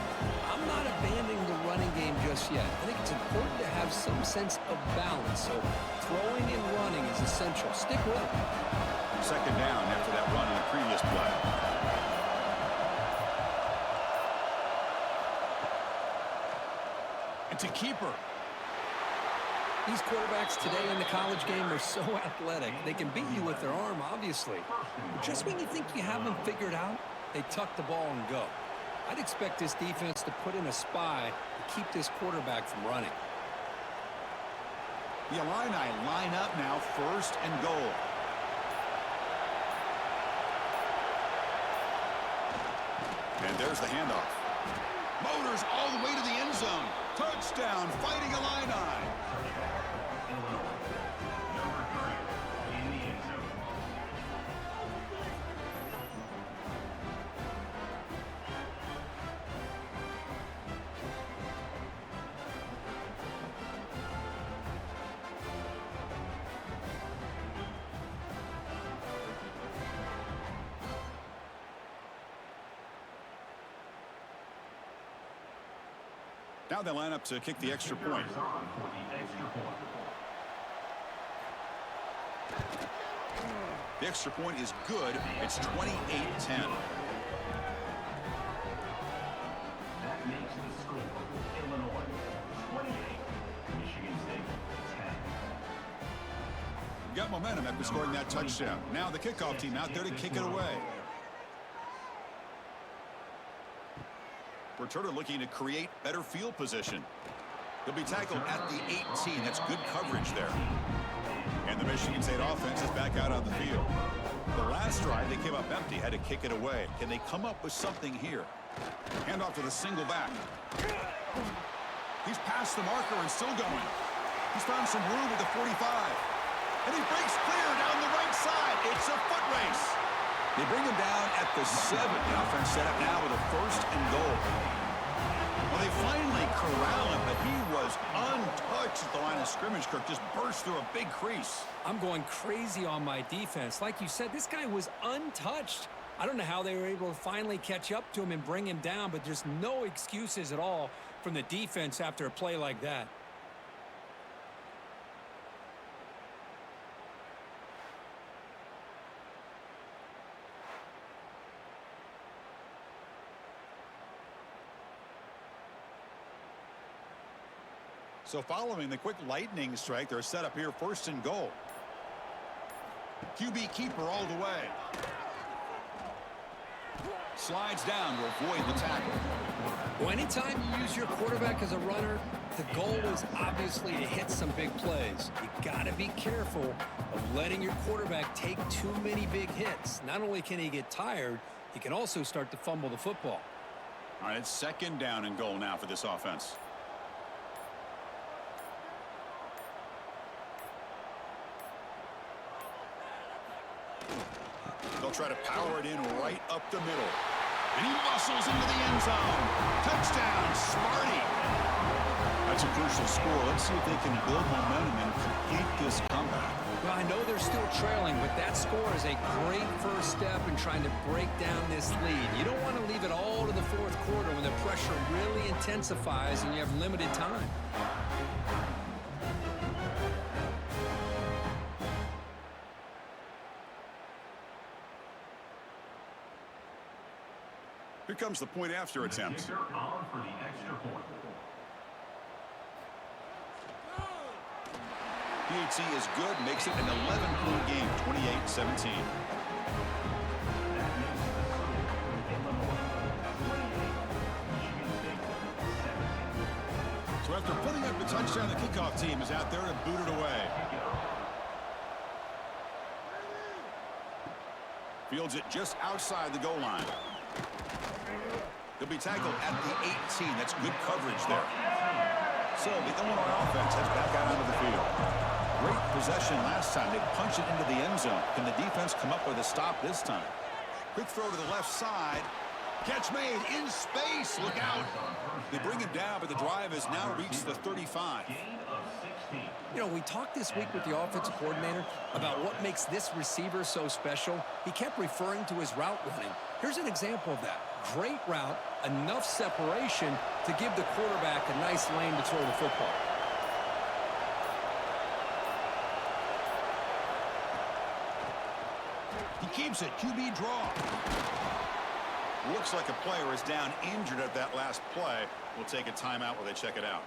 I'm not abandoning the running game just yet. I think it's important to have some sense of balance. So throwing and running is essential. Stick with it. 2nd down after that run in the previous play. It's a keeper. These quarterbacks today in the college game are so athletic. They can beat you with their arm, obviously. But just when you think you have them figured out, they tuck the ball and go. I'd expect this defense to put in a spy to keep this quarterback from running. The Illini line up now, 1st and goal. And there's the handoff. Motors all the way to the end zone. Touchdown, Fighting Illini. Now they line up to kick the extra point. The extra point is good. It's 28-10. makes the score. Illinois 28, Michigan State 10. Got momentum after scoring that touchdown. Now the kickoff team out there to kick it away. Returner looking to create better field position. He'll be tackled at the 18. That's good coverage there. And the Michigan State offense is back out on the field. The last drive, they came up empty, had to kick it away. Can they come up with something here? Hand off to the single back. He's past the marker and still going. He's found some room at the 45. And he breaks clear down the right side. It's a foot race. They bring him down at the 7. The offense set up now with a 1st and goal. Well, they finally corral him, but he was untouched at the line of scrimmage. Kirk just burst through a big crease. I'm going crazy on my defense. Like you said, this guy was untouched. I don't know how they were able to finally catch up to him and bring him down, but there's no excuses at all from the defense after a play like that. So following the quick lightning strike, they're set up here 1st and goal. QB keeper all the way. Slides down to avoid the tackle. Well, anytime you use your quarterback as a runner, the goal is obviously to hit some big plays. You got to be careful of letting your quarterback take too many big hits. Not only can he get tired, he can also start to fumble the football. All right, it's 2nd down and goal now for this offense. They'll try to power it in right up the middle. And he muscles into the end zone. Touchdown, Sparty. That's a crucial score. Let's see if they can build momentum and complete this comeback. Well, I know they're still trailing, but that score is a great first step in trying to break down this lead. You don't want to leave it all to the 4th quarter when the pressure really intensifies and you have limited time. Here comes the point after attempt. The kicker on for the extra point. PAT is good, makes it an 11-point game, 28-17. So after putting up the touchdown, the kickoff team is out there to boot it away. Fields it just outside the goal line. He'll be tackled at the 18. That's good coverage there. So the Illinois offense heads back out onto the field. Great possession last time. They punch it into the end zone. Can the defense come up with a stop this time? Quick throw to the left side. Catch made in space. Look out. They bring him down, but the drive has now reached the 35. You know, we talked this week with the offensive coordinator about what makes this receiver so special. He kept referring to his route running. Here's an example of that. Great route, enough separation to give the quarterback a nice lane to throw the football. He keeps it. QB draw. Looks like a player is down injured at that last play. We'll take a timeout while they check it out.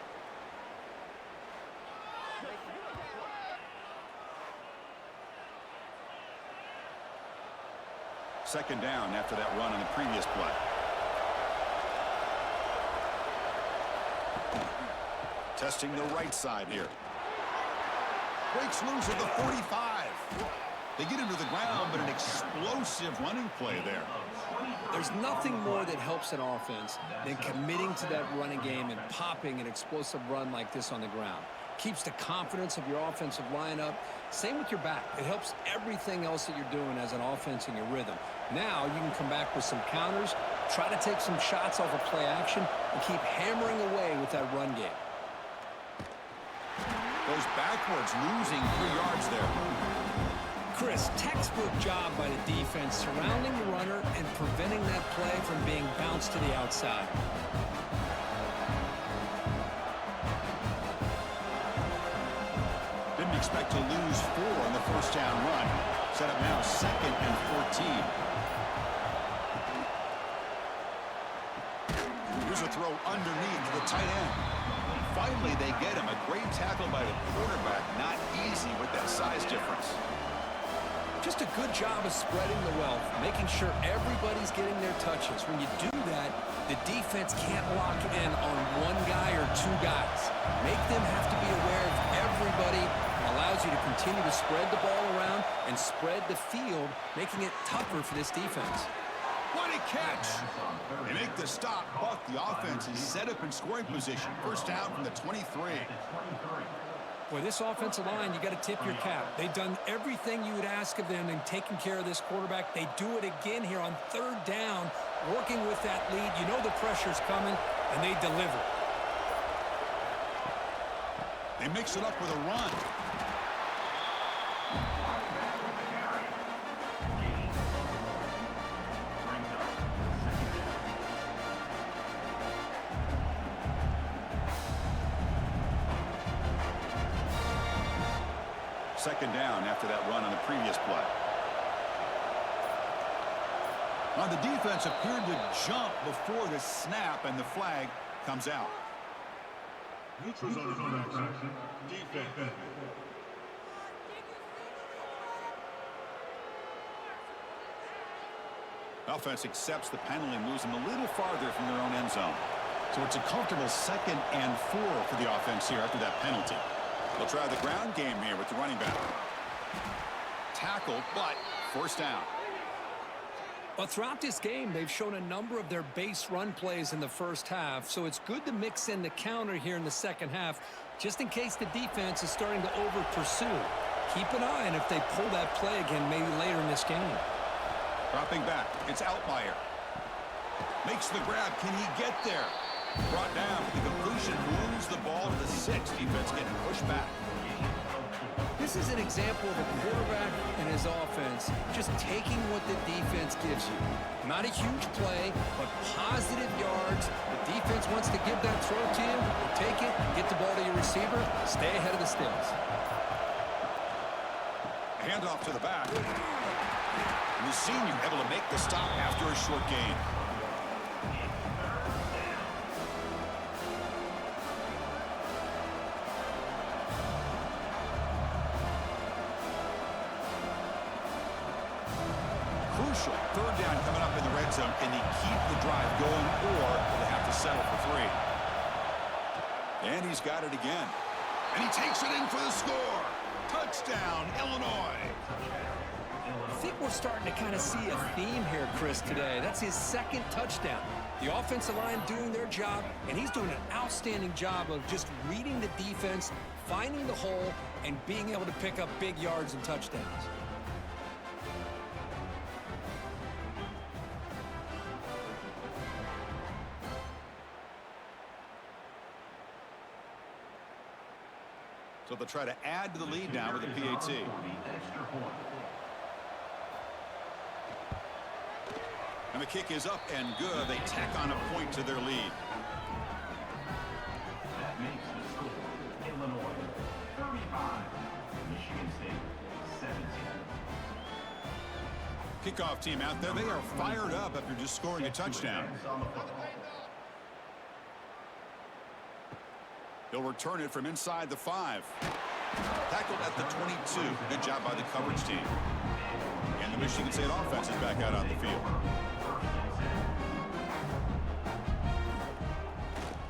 Second down after that run in the previous play. Testing the right side here. Breaks loose at the 45. They get him to the ground, but an explosive running play there. There's nothing more that helps an offense than committing to that running game and popping an explosive run like this on the ground. Keeps the confidence of your offensive lineup. Same with your back. It helps everything else that you're doing as an offense in your rhythm. Now you can come back with some counters, try to take some shots off of play action, and keep hammering away with that run game. Goes backwards, losing 3 yards there. Chris, textbook job by the defense, surrounding the runner and preventing that play from being bounced to the outside. Didn't expect to lose 4 on the first down run. Set up now 2nd and 14. Here's a to throw underneath to the tight end. Finally, they get him. A great tackle by the quarterback. Not easy with that size difference. Just a good job of spreading the wealth, making sure everybody's getting their touches. When you do that, the defense can't lock in on one guy or two guys. Make them have to be aware of everybody. Allows you to continue to spread the ball around and spread the field, making it tougher for this defense. What a catch! They make the stop, but the offense is set up in scoring position. First down from the 23. Boy, this offensive line, you got to tip your cap. They've done everything you would ask of them in taking care of this quarterback. They do it again here on third down, working with that lead. You know the pressure's coming, and they deliver. They mix it up with a run. Second down after that run on the previous play. Now the defense appeared to jump before the snap, and the flag comes out. Neutral zone infraction. Defense. Offense accepts the penalty and moves them a little farther from their own end zone. So it's a comfortable 2nd and 4 for the offense here after that penalty. They'll try the ground game here with the running back. Tackled, but first down. But throughout this game, they've shown a number of their base run plays in the first half, so it's good to mix in the counter here in the second half, just in case the defense is starting to over-pursue. Keep an eye on if they pull that play again maybe later in this game. Dropping back, it's Outlier. Makes the grab, can he get there? Brought down, the completion moves the ball to the 6. Defense getting pushed back. This is an example of a quarterback and his offense just taking what the defense gives you. Not a huge play, but positive yards. The defense wants to give that throw to you. Take it, get the ball to your receiver, stay ahead of the sticks. Handoff to the back. And the senior able to make the stop after a short gain. Crucial. Third down coming up in the red zone. Can he keep the drive going, or will they have to settle for 3? And he's got it again. And he takes it in for the score. Touchdown, Illinois. I think we're starting to kind of see a theme here, Chris, today. That's his 2nd touchdown. The offensive line doing their job, and he's doing an outstanding job of just reading the defense, finding the hole, and being able to pick up big yards and touchdowns. So they'll try to add to the lead now with the PAT. And the kick is up and good. They tack on a point to their lead. That makes the score Illinois 35, Michigan State 17. Kickoff team out there. They are fired up after just scoring a touchdown. He'll return it from inside the 5. Tackled at the 22. Good job by the coverage team. And the Michigan State offense is back out on the field.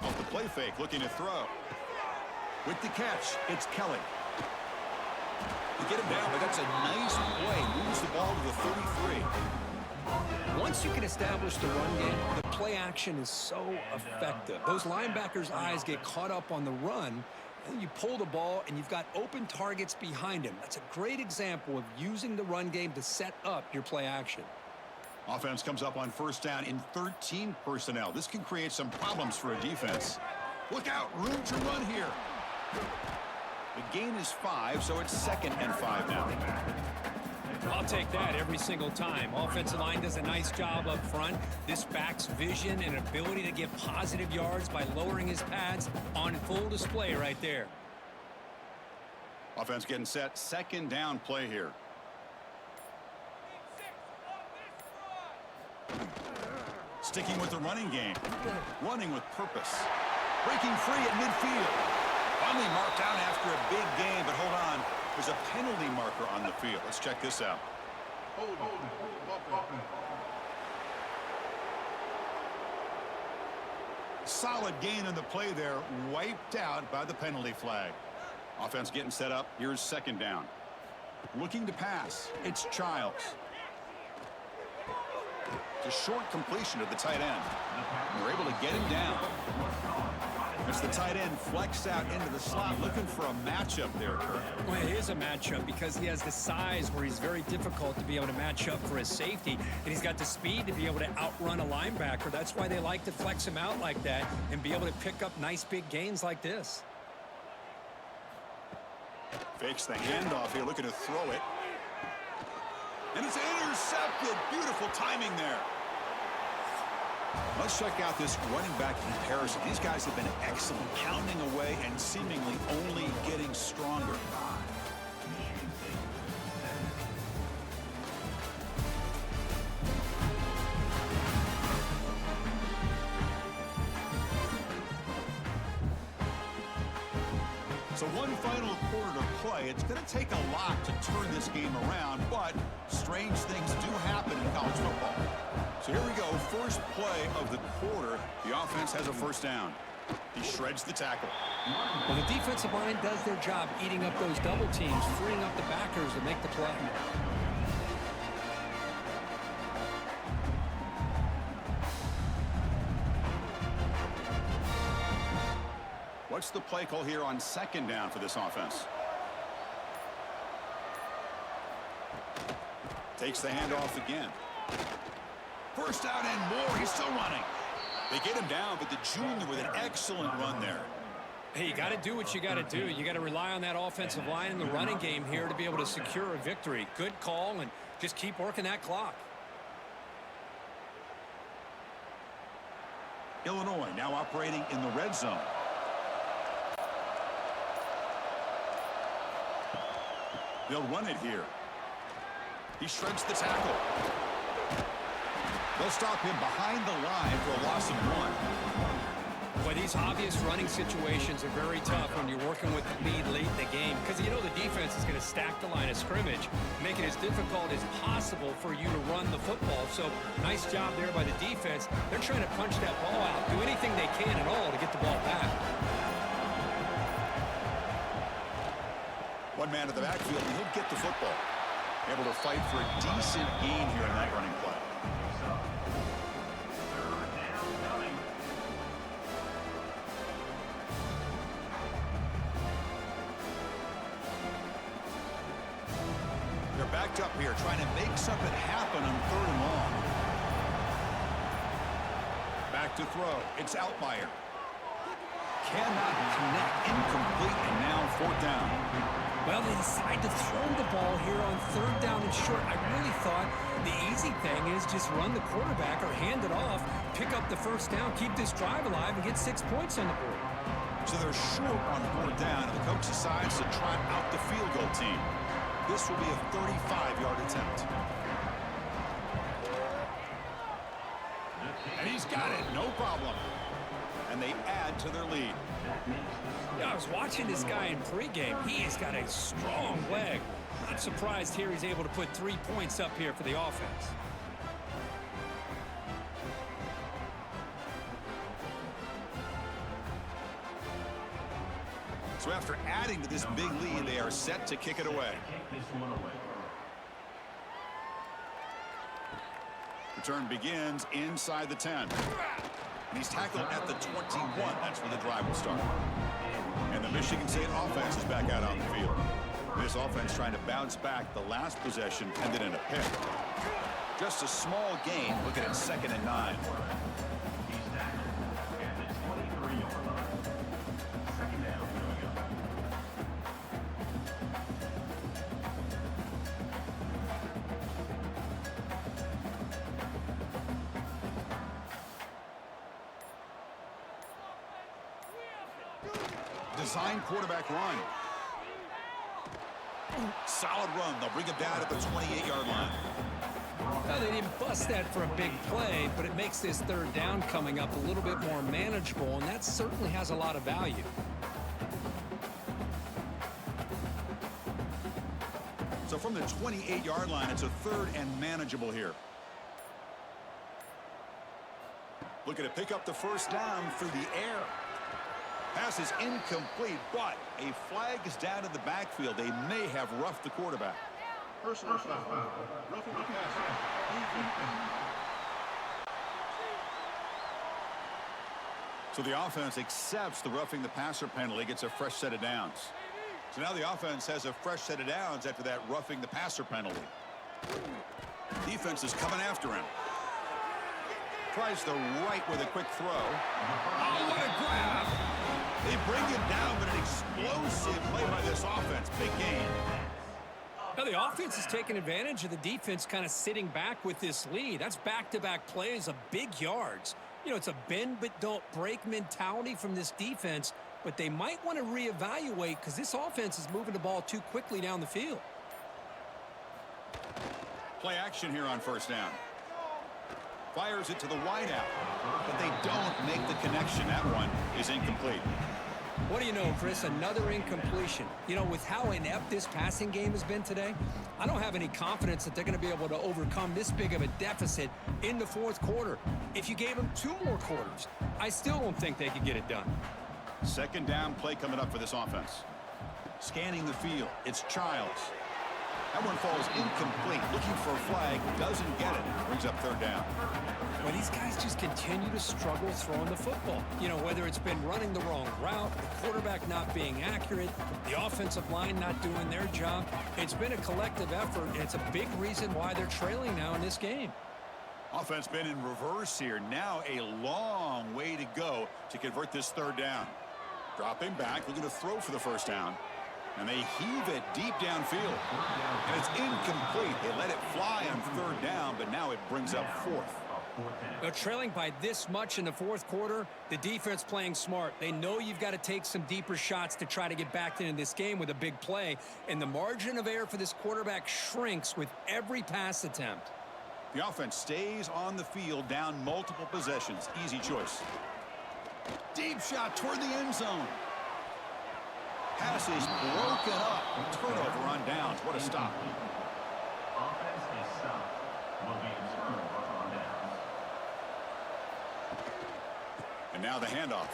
Off the play fake, looking to throw. With the catch, it's Kelly. To get him down, but that's a nice play. Moves the ball to the 33. Once you can establish the run game, the play action is so effective. Those linebackers' eyes get caught up on the run, and then you pull the ball, and you've got open targets behind him. That's a great example of using the run game to set up your play action. Offense comes up on first down in 13 personnel. This can create some problems for a defense. Look out, room to run here. The gain is 5, so it's 2nd and 5 now. I'll take that every single time. Offensive line does a nice job up front. This back's vision and ability to get positive yards by lowering his pads on full display right there. Offense getting set. 2nd down play here. Sticking with the running game. Running with purpose. Breaking free at midfield. Finally marked down after a big game, but hold on. There's a penalty marker on the field. Let's check this out. Hold it. Solid gain on the play there. Wiped out by the penalty flag. Offense getting set up. Here's second down. Looking to pass. It's Childs. It's a short completion to the tight end. And they're able to get him down. It's the tight end flex out into the slot, looking for a matchup there, Kurt. Well, it is a matchup because he has the size where he's very difficult to be able to match up for his safety, and he's got the speed to be able to outrun a linebacker. That's why they like to flex him out like that and be able to pick up nice big gains like this. Fakes the handoff here, looking to throw it. And it's intercepted. Beautiful timing there. Let's check out this running back comparison. These guys have been excellent, pounding away and seemingly only getting stronger. So one final quarter to play. It's going to take a lot to turn this game around, but strange things do happen in college football. So here we go, first play of the quarter. The offense has a first down. He shreds the tackle. Well, the defensive line does their job eating up those double teams, freeing up the backers to make the play. What's the play call here on second down for this offense? Takes the handoff again. First down and more. He's still running. They get him down, but the junior with an excellent run there. Hey, you got to do what you got to do. You got to rely on that offensive line in the running game here to be able to secure a victory. Good call, and just keep working that clock. Illinois now operating in the red zone. They'll run it here. He shreds the tackle. They'll stop him behind the line for a loss of 1. Boy, these obvious running situations are very tough when you're working with the lead late in the game because you know the defense is going to stack the line of scrimmage, make it as difficult as possible for you to run the football. So nice job there by the defense. They're trying to punch that ball out, do anything they can at all to get the ball back. One man at the backfield, and he'll get the football. Able to fight for a decent gain here in that running play. They're backed up here, trying to make something happen on 3rd and long. Back to throw. It's Altmaier. Cannot connect. Incomplete, and now 4th down. Well, they decide to throw the ball here on 3rd down and short. I really thought the easy thing is just run the quarterback or hand it off, pick up the first down, keep this drive alive, and get 6 points on the board. So they're short on 4th down, and the coach decides to trot out the field goal team. This will be a 35-yard attempt. And he's got it, no problem. And they add to their lead. Yeah, I was watching this guy in pregame. He has got a strong leg. Not surprised here he's able to put 3 points up here for the offense. So after adding to this big lead, they are set to kick it away. Return begins inside the 10. And he's tackled at the 21. That's where the drive will start. And the Michigan State offense is back out on the field. This offense trying to bounce back. The last possession ended in a pick. Just a small gain, looking at 2nd and 9. He's tackled at the 23-yard line. 2nd down coming up. Design quarterback run. Solid run. They'll bring it down at the 28-yard line. Well, they didn't bust that for a big play, but it makes this third down coming up a little bit more manageable, and that certainly has a lot of value. So from the 28-yard line, it's a third and manageable here. Looking to pick up the first down through the air. Pass is incomplete, but a flag is down in the backfield. They may have roughed the quarterback. Personal foul. Roughing the passer. So the offense accepts the roughing the passer penalty, gets a fresh set of downs. So now the offense has a fresh set of downs after that roughing the passer penalty. Defense is coming after him. Tries the right with a quick throw. Oh, what a grab! They bring it down, but an explosive play by this offense. Big game. Now the offense is taking advantage of the defense kind of sitting back with this lead. That's back-to-back plays of big yards. You know, it's a bend but don't break mentality from this defense, but they might want to reevaluate because this offense is moving the ball too quickly down the field. Play action here on first down. Fires it to the wideout, but they don't make the connection. That one is incomplete. What do you know, Chris? Another incompletion. You know, with how inept this passing game has been today, I don't have any confidence that they're going to be able to overcome this big of a deficit in the fourth quarter. If you gave them 2 more quarters, I still don't think they could get it done. Second down play coming up for this offense. Scanning the field. It's Childs. That one falls incomplete. Looking for a flag. Doesn't get it. Brings up third down. Well, these guys just continue to struggle throwing the football. You know, whether it's been running the wrong route, the quarterback not being accurate, the offensive line not doing their job. It's been a collective effort, and it's a big reason why they're trailing now in this game. Offense been in reverse here. Now a long way to go to convert this third down. Dropping back, looking to throw for the first down. And they heave it deep downfield. And it's incomplete. They let it fly on third down, but now it brings up fourth. They're trailing by this much in the fourth quarter. The defense playing smart. They know you've got to take some deeper shots to try to get back into this game with a big play. And the margin of error for this quarterback shrinks with every pass attempt. The offense stays on the field, down multiple possessions. Easy choice. Deep shot toward the end zone. Pass is broken up. Turnover on downs. What a stop. Offense is stopped. Will be in turnover on downs. And now the handoff.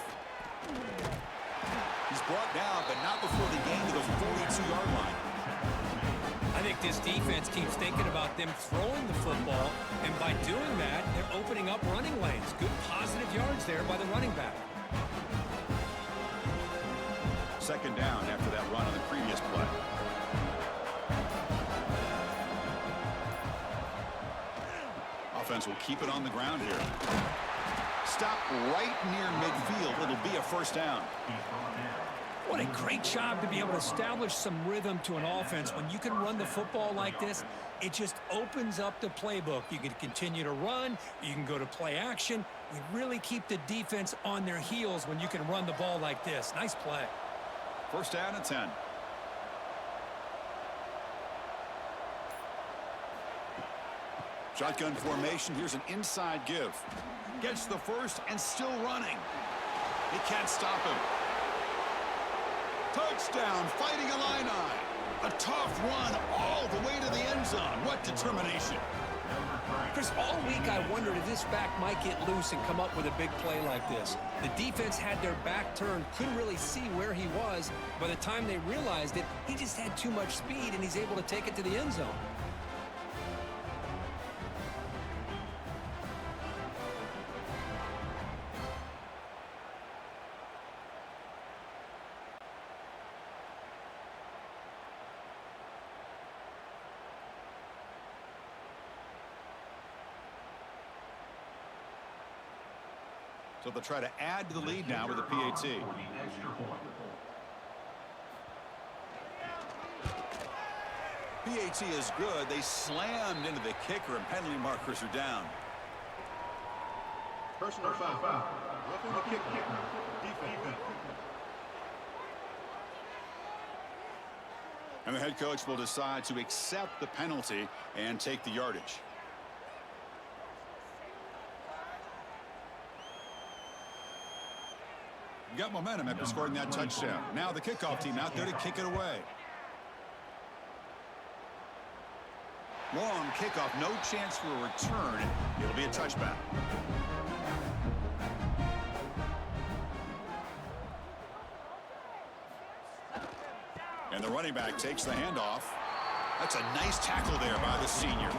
He's brought down, but not before they gain to the 42-yard line. I think this defense keeps thinking about them throwing the football, and by doing that, they're opening up running lanes. Good positive yards there by the running back. Second down after that run on the previous play. Offense will keep it on the ground here. Stop right near midfield. It'll be a first down. What a great job to be able to establish some rhythm to an offense. When you can run the football like this, it just opens up the playbook. You can continue to run. You can go to play action. You really keep the defense on their heels when you can run the ball like this. Nice play. First down and 10. Shotgun formation. Here's an inside give. Gets the first and still running. They can't stop him. Touchdown, Fighting Illini. A tough run all the way to the end zone. What determination. Chris, all week I wondered if this back might get loose and come up with a big play like this. The defense had their back turned, couldn't really see where he was. By the time they realized it, he just had too much speed, and he's able to take it to the end zone. So they'll try to add to the lead now with a PAT. PAT is good. They slammed into the kicker, and penalty markers are down. Personal foul. Roughing the kicker. Defense. And the head coach will decide to accept the penalty and take the yardage. Got momentum after scoring that touchdown. Now the kickoff team out there to kick it away. Long kickoff, no chance for a return. It'll be a touchback. And the running back takes the handoff. That's a nice tackle there by the senior.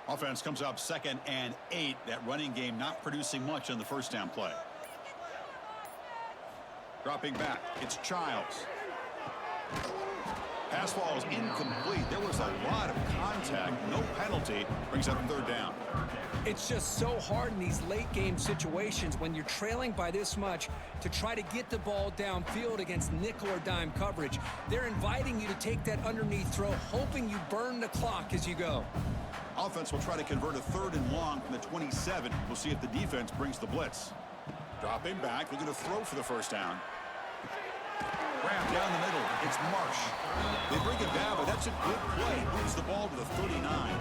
Offense comes up 2nd and 8. That running game not producing much on the first down play. Dropping back, it's Childs. Pass ball is incomplete. There was a lot of contact. No penalty. Brings up 3rd down. It's just so hard in these late game situations when you're trailing by this much to try to get the ball downfield against nickel or dime coverage. They're inviting you to take that underneath throw, hoping you burn the clock as you go. Offense will try to convert a 3rd and long from the 27. We'll see if the defense brings the blitz. Dropping back, looking to throw for the first down. Grab down the middle. It's Marsh. They bring it down, but that's a good play. Moves the ball to the 39.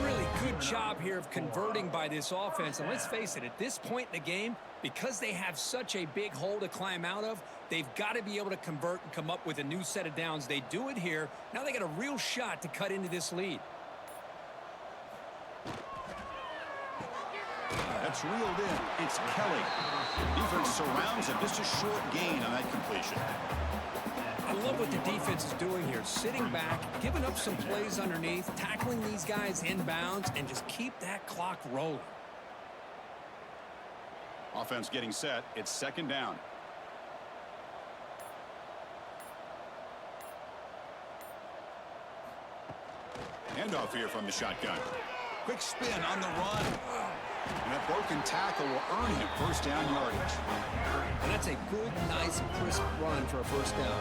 Really good job here of converting by this offense. And let's face it, at this point in the game, because they have such a big hole to climb out of, they've got to be able to convert and come up with a new set of downs. They do it here. Now they got a real shot to cut into this lead. That's reeled in. It's Kelly. Defense surrounds him. Just a short gain on that completion. I love what the defense is doing here. Sitting back, giving up some plays underneath, tackling these guys inbounds, and just keep that clock rolling. Offense getting set. It's 2nd down. Handoff here from the shotgun. Quick spin on the run. And that broken tackle will earn him 1st down yardage. And that's a good, nice, crisp run for a 1st down.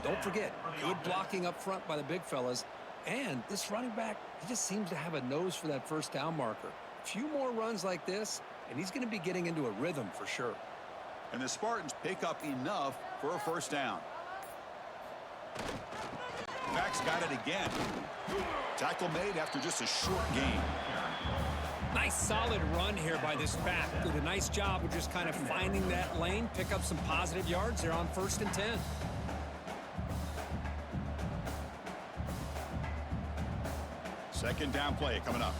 Don't forget, good blocking up front by the big fellas. And this running back, he just seems to have a nose for that 1st down marker. A few more runs like this, and he's going to be getting into a rhythm for sure. And the Spartans pick up enough for a 1st down. Back's got it again. Tackle made after just a short gain. Nice solid run here by this back. Did a nice job of just kind of finding that lane, pick up some positive yards there on 1st and 10. Second down play coming up.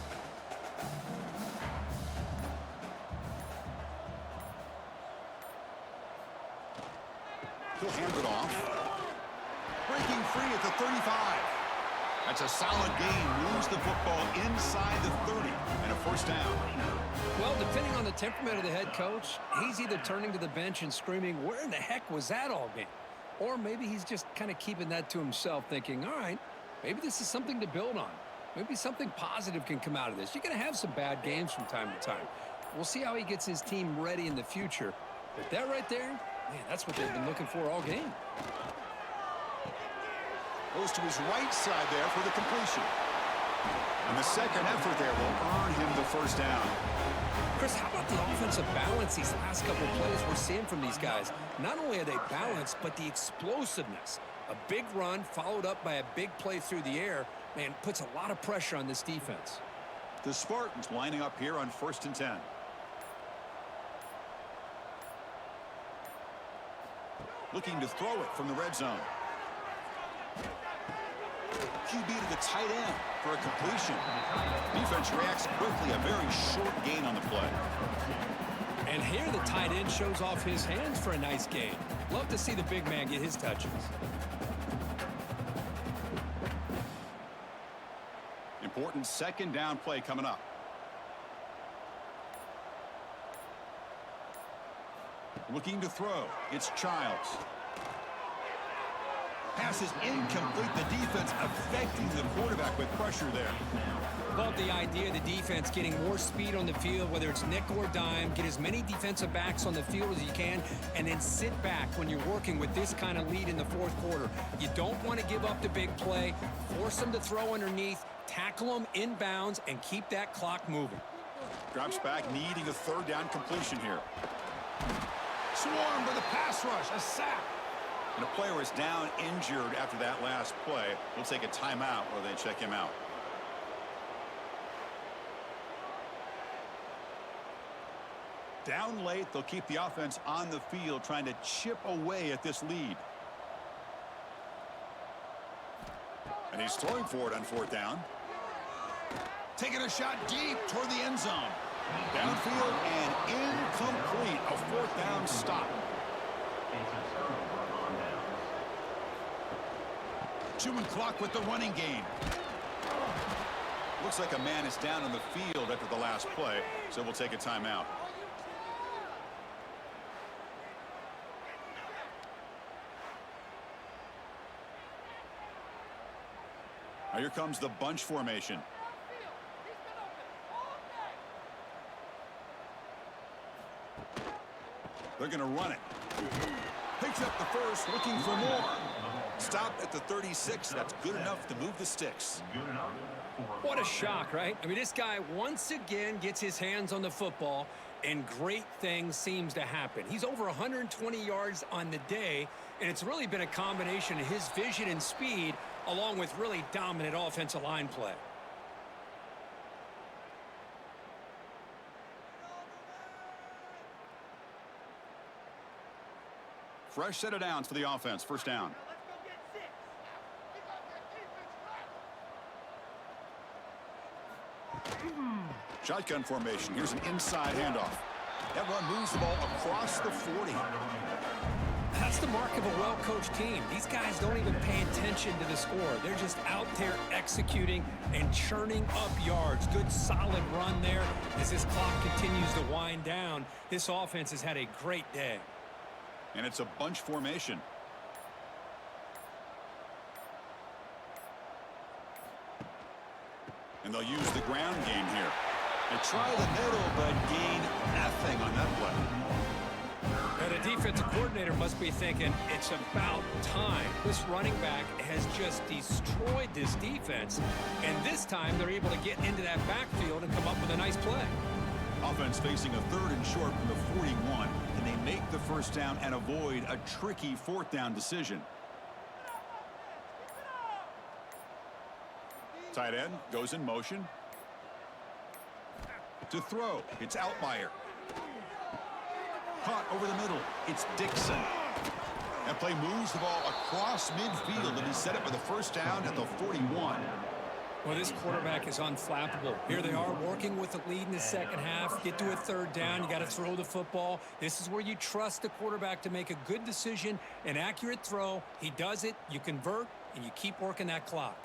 He'll hand it off. Breaking free at the 35. That's a solid gain. Moves the football inside the 30 and a 1st down. Well, depending on the temperament of the head coach, he's either turning to the bench and screaming, where in the heck was that all game? Or maybe he's just kind of keeping that to himself, thinking, all right, maybe this is something to build on. Maybe something positive can come out of this. You're going to have some bad games from time to time. We'll see how he gets his team ready in the future. But that right there, man, that's what they've been looking for all game. Goes to his right side there for the completion. And the second effort there will earn him the 1st down. Chris, how about the offensive balance these last couple of plays we're seeing from these guys? Not only are they balanced, but the explosiveness. A big run followed up by a big play through the air, man, puts a lot of pressure on this defense. The Spartans lining up here on 1st and 10. Looking to throw it from the red zone. QB to the tight end for a completion. Defense reacts quickly. A very short gain on the play. And here the tight end shows off his hands for a nice gain. Love to see the big man get his touches. Important 2nd down play coming up. Looking to throw. It's Childs. Pass is incomplete. The defense affecting the quarterback with pressure there. Love the idea of the defense getting more speed on the field, whether it's nickel or dime, get as many defensive backs on the field as you can, and then sit back when you're working with this kind of lead in the 4th quarter. You don't want to give up the big play, force them to throw underneath, tackle them inbounds, and keep that clock moving. Drops back, needing a 3rd down completion here. Swarmed by the pass rush, a sack. And a player is down injured after that last play. We'll take a timeout or they check him out. Down late, they'll keep the offense on the field trying to chip away at this lead. And he's throwing for it on fourth down. Taking a shot deep toward the end zone. Downfield and incomplete. A fourth down stop. Chewing clock with the running game. Looks like a man is down on the field after the last play, so we'll take a timeout. Now here comes the bunch formation. They're going to run it. Picks up the first, looking for more. Stop at the 36. That's good enough to move the sticks. What a shock, right? I mean, this guy once again gets his hands on the football, and great things seems to happen. He's over 120 yards on the day, and it's really been a combination of his vision and speed along with really dominant offensive line play. Fresh set of downs for the offense. First down. Shotgun formation. Here's an inside handoff. That run moves the ball across the 40. That's the mark of a well-coached team. These guys don't even pay attention to the score. They're just out there executing and churning up yards. Good, solid run there. As this clock continues to wind down, this offense has had a great day. And it's a bunch formation. And they'll use the ground game here. They try the middle, but gain nothing on that play. Now, the defensive coordinator must be thinking, it's about time. This running back has just destroyed this defense. And this time, they're able to get into that backfield and come up with a nice play. Offense facing a 3rd and short from the 41. Can they make the first down and avoid a tricky 4th down decision? Tight end goes in motion. To throw, it's Outlier. Caught over the middle, it's Dixon. That play moves the ball across midfield, and he set it for the first down at the 41. Well, this quarterback is unflappable. Here they are working with the lead in the second half. Get to a 3rd down. You got to throw the football. This is where you trust the quarterback to make a good decision, an accurate throw. He does it. You convert, and you keep working that clock.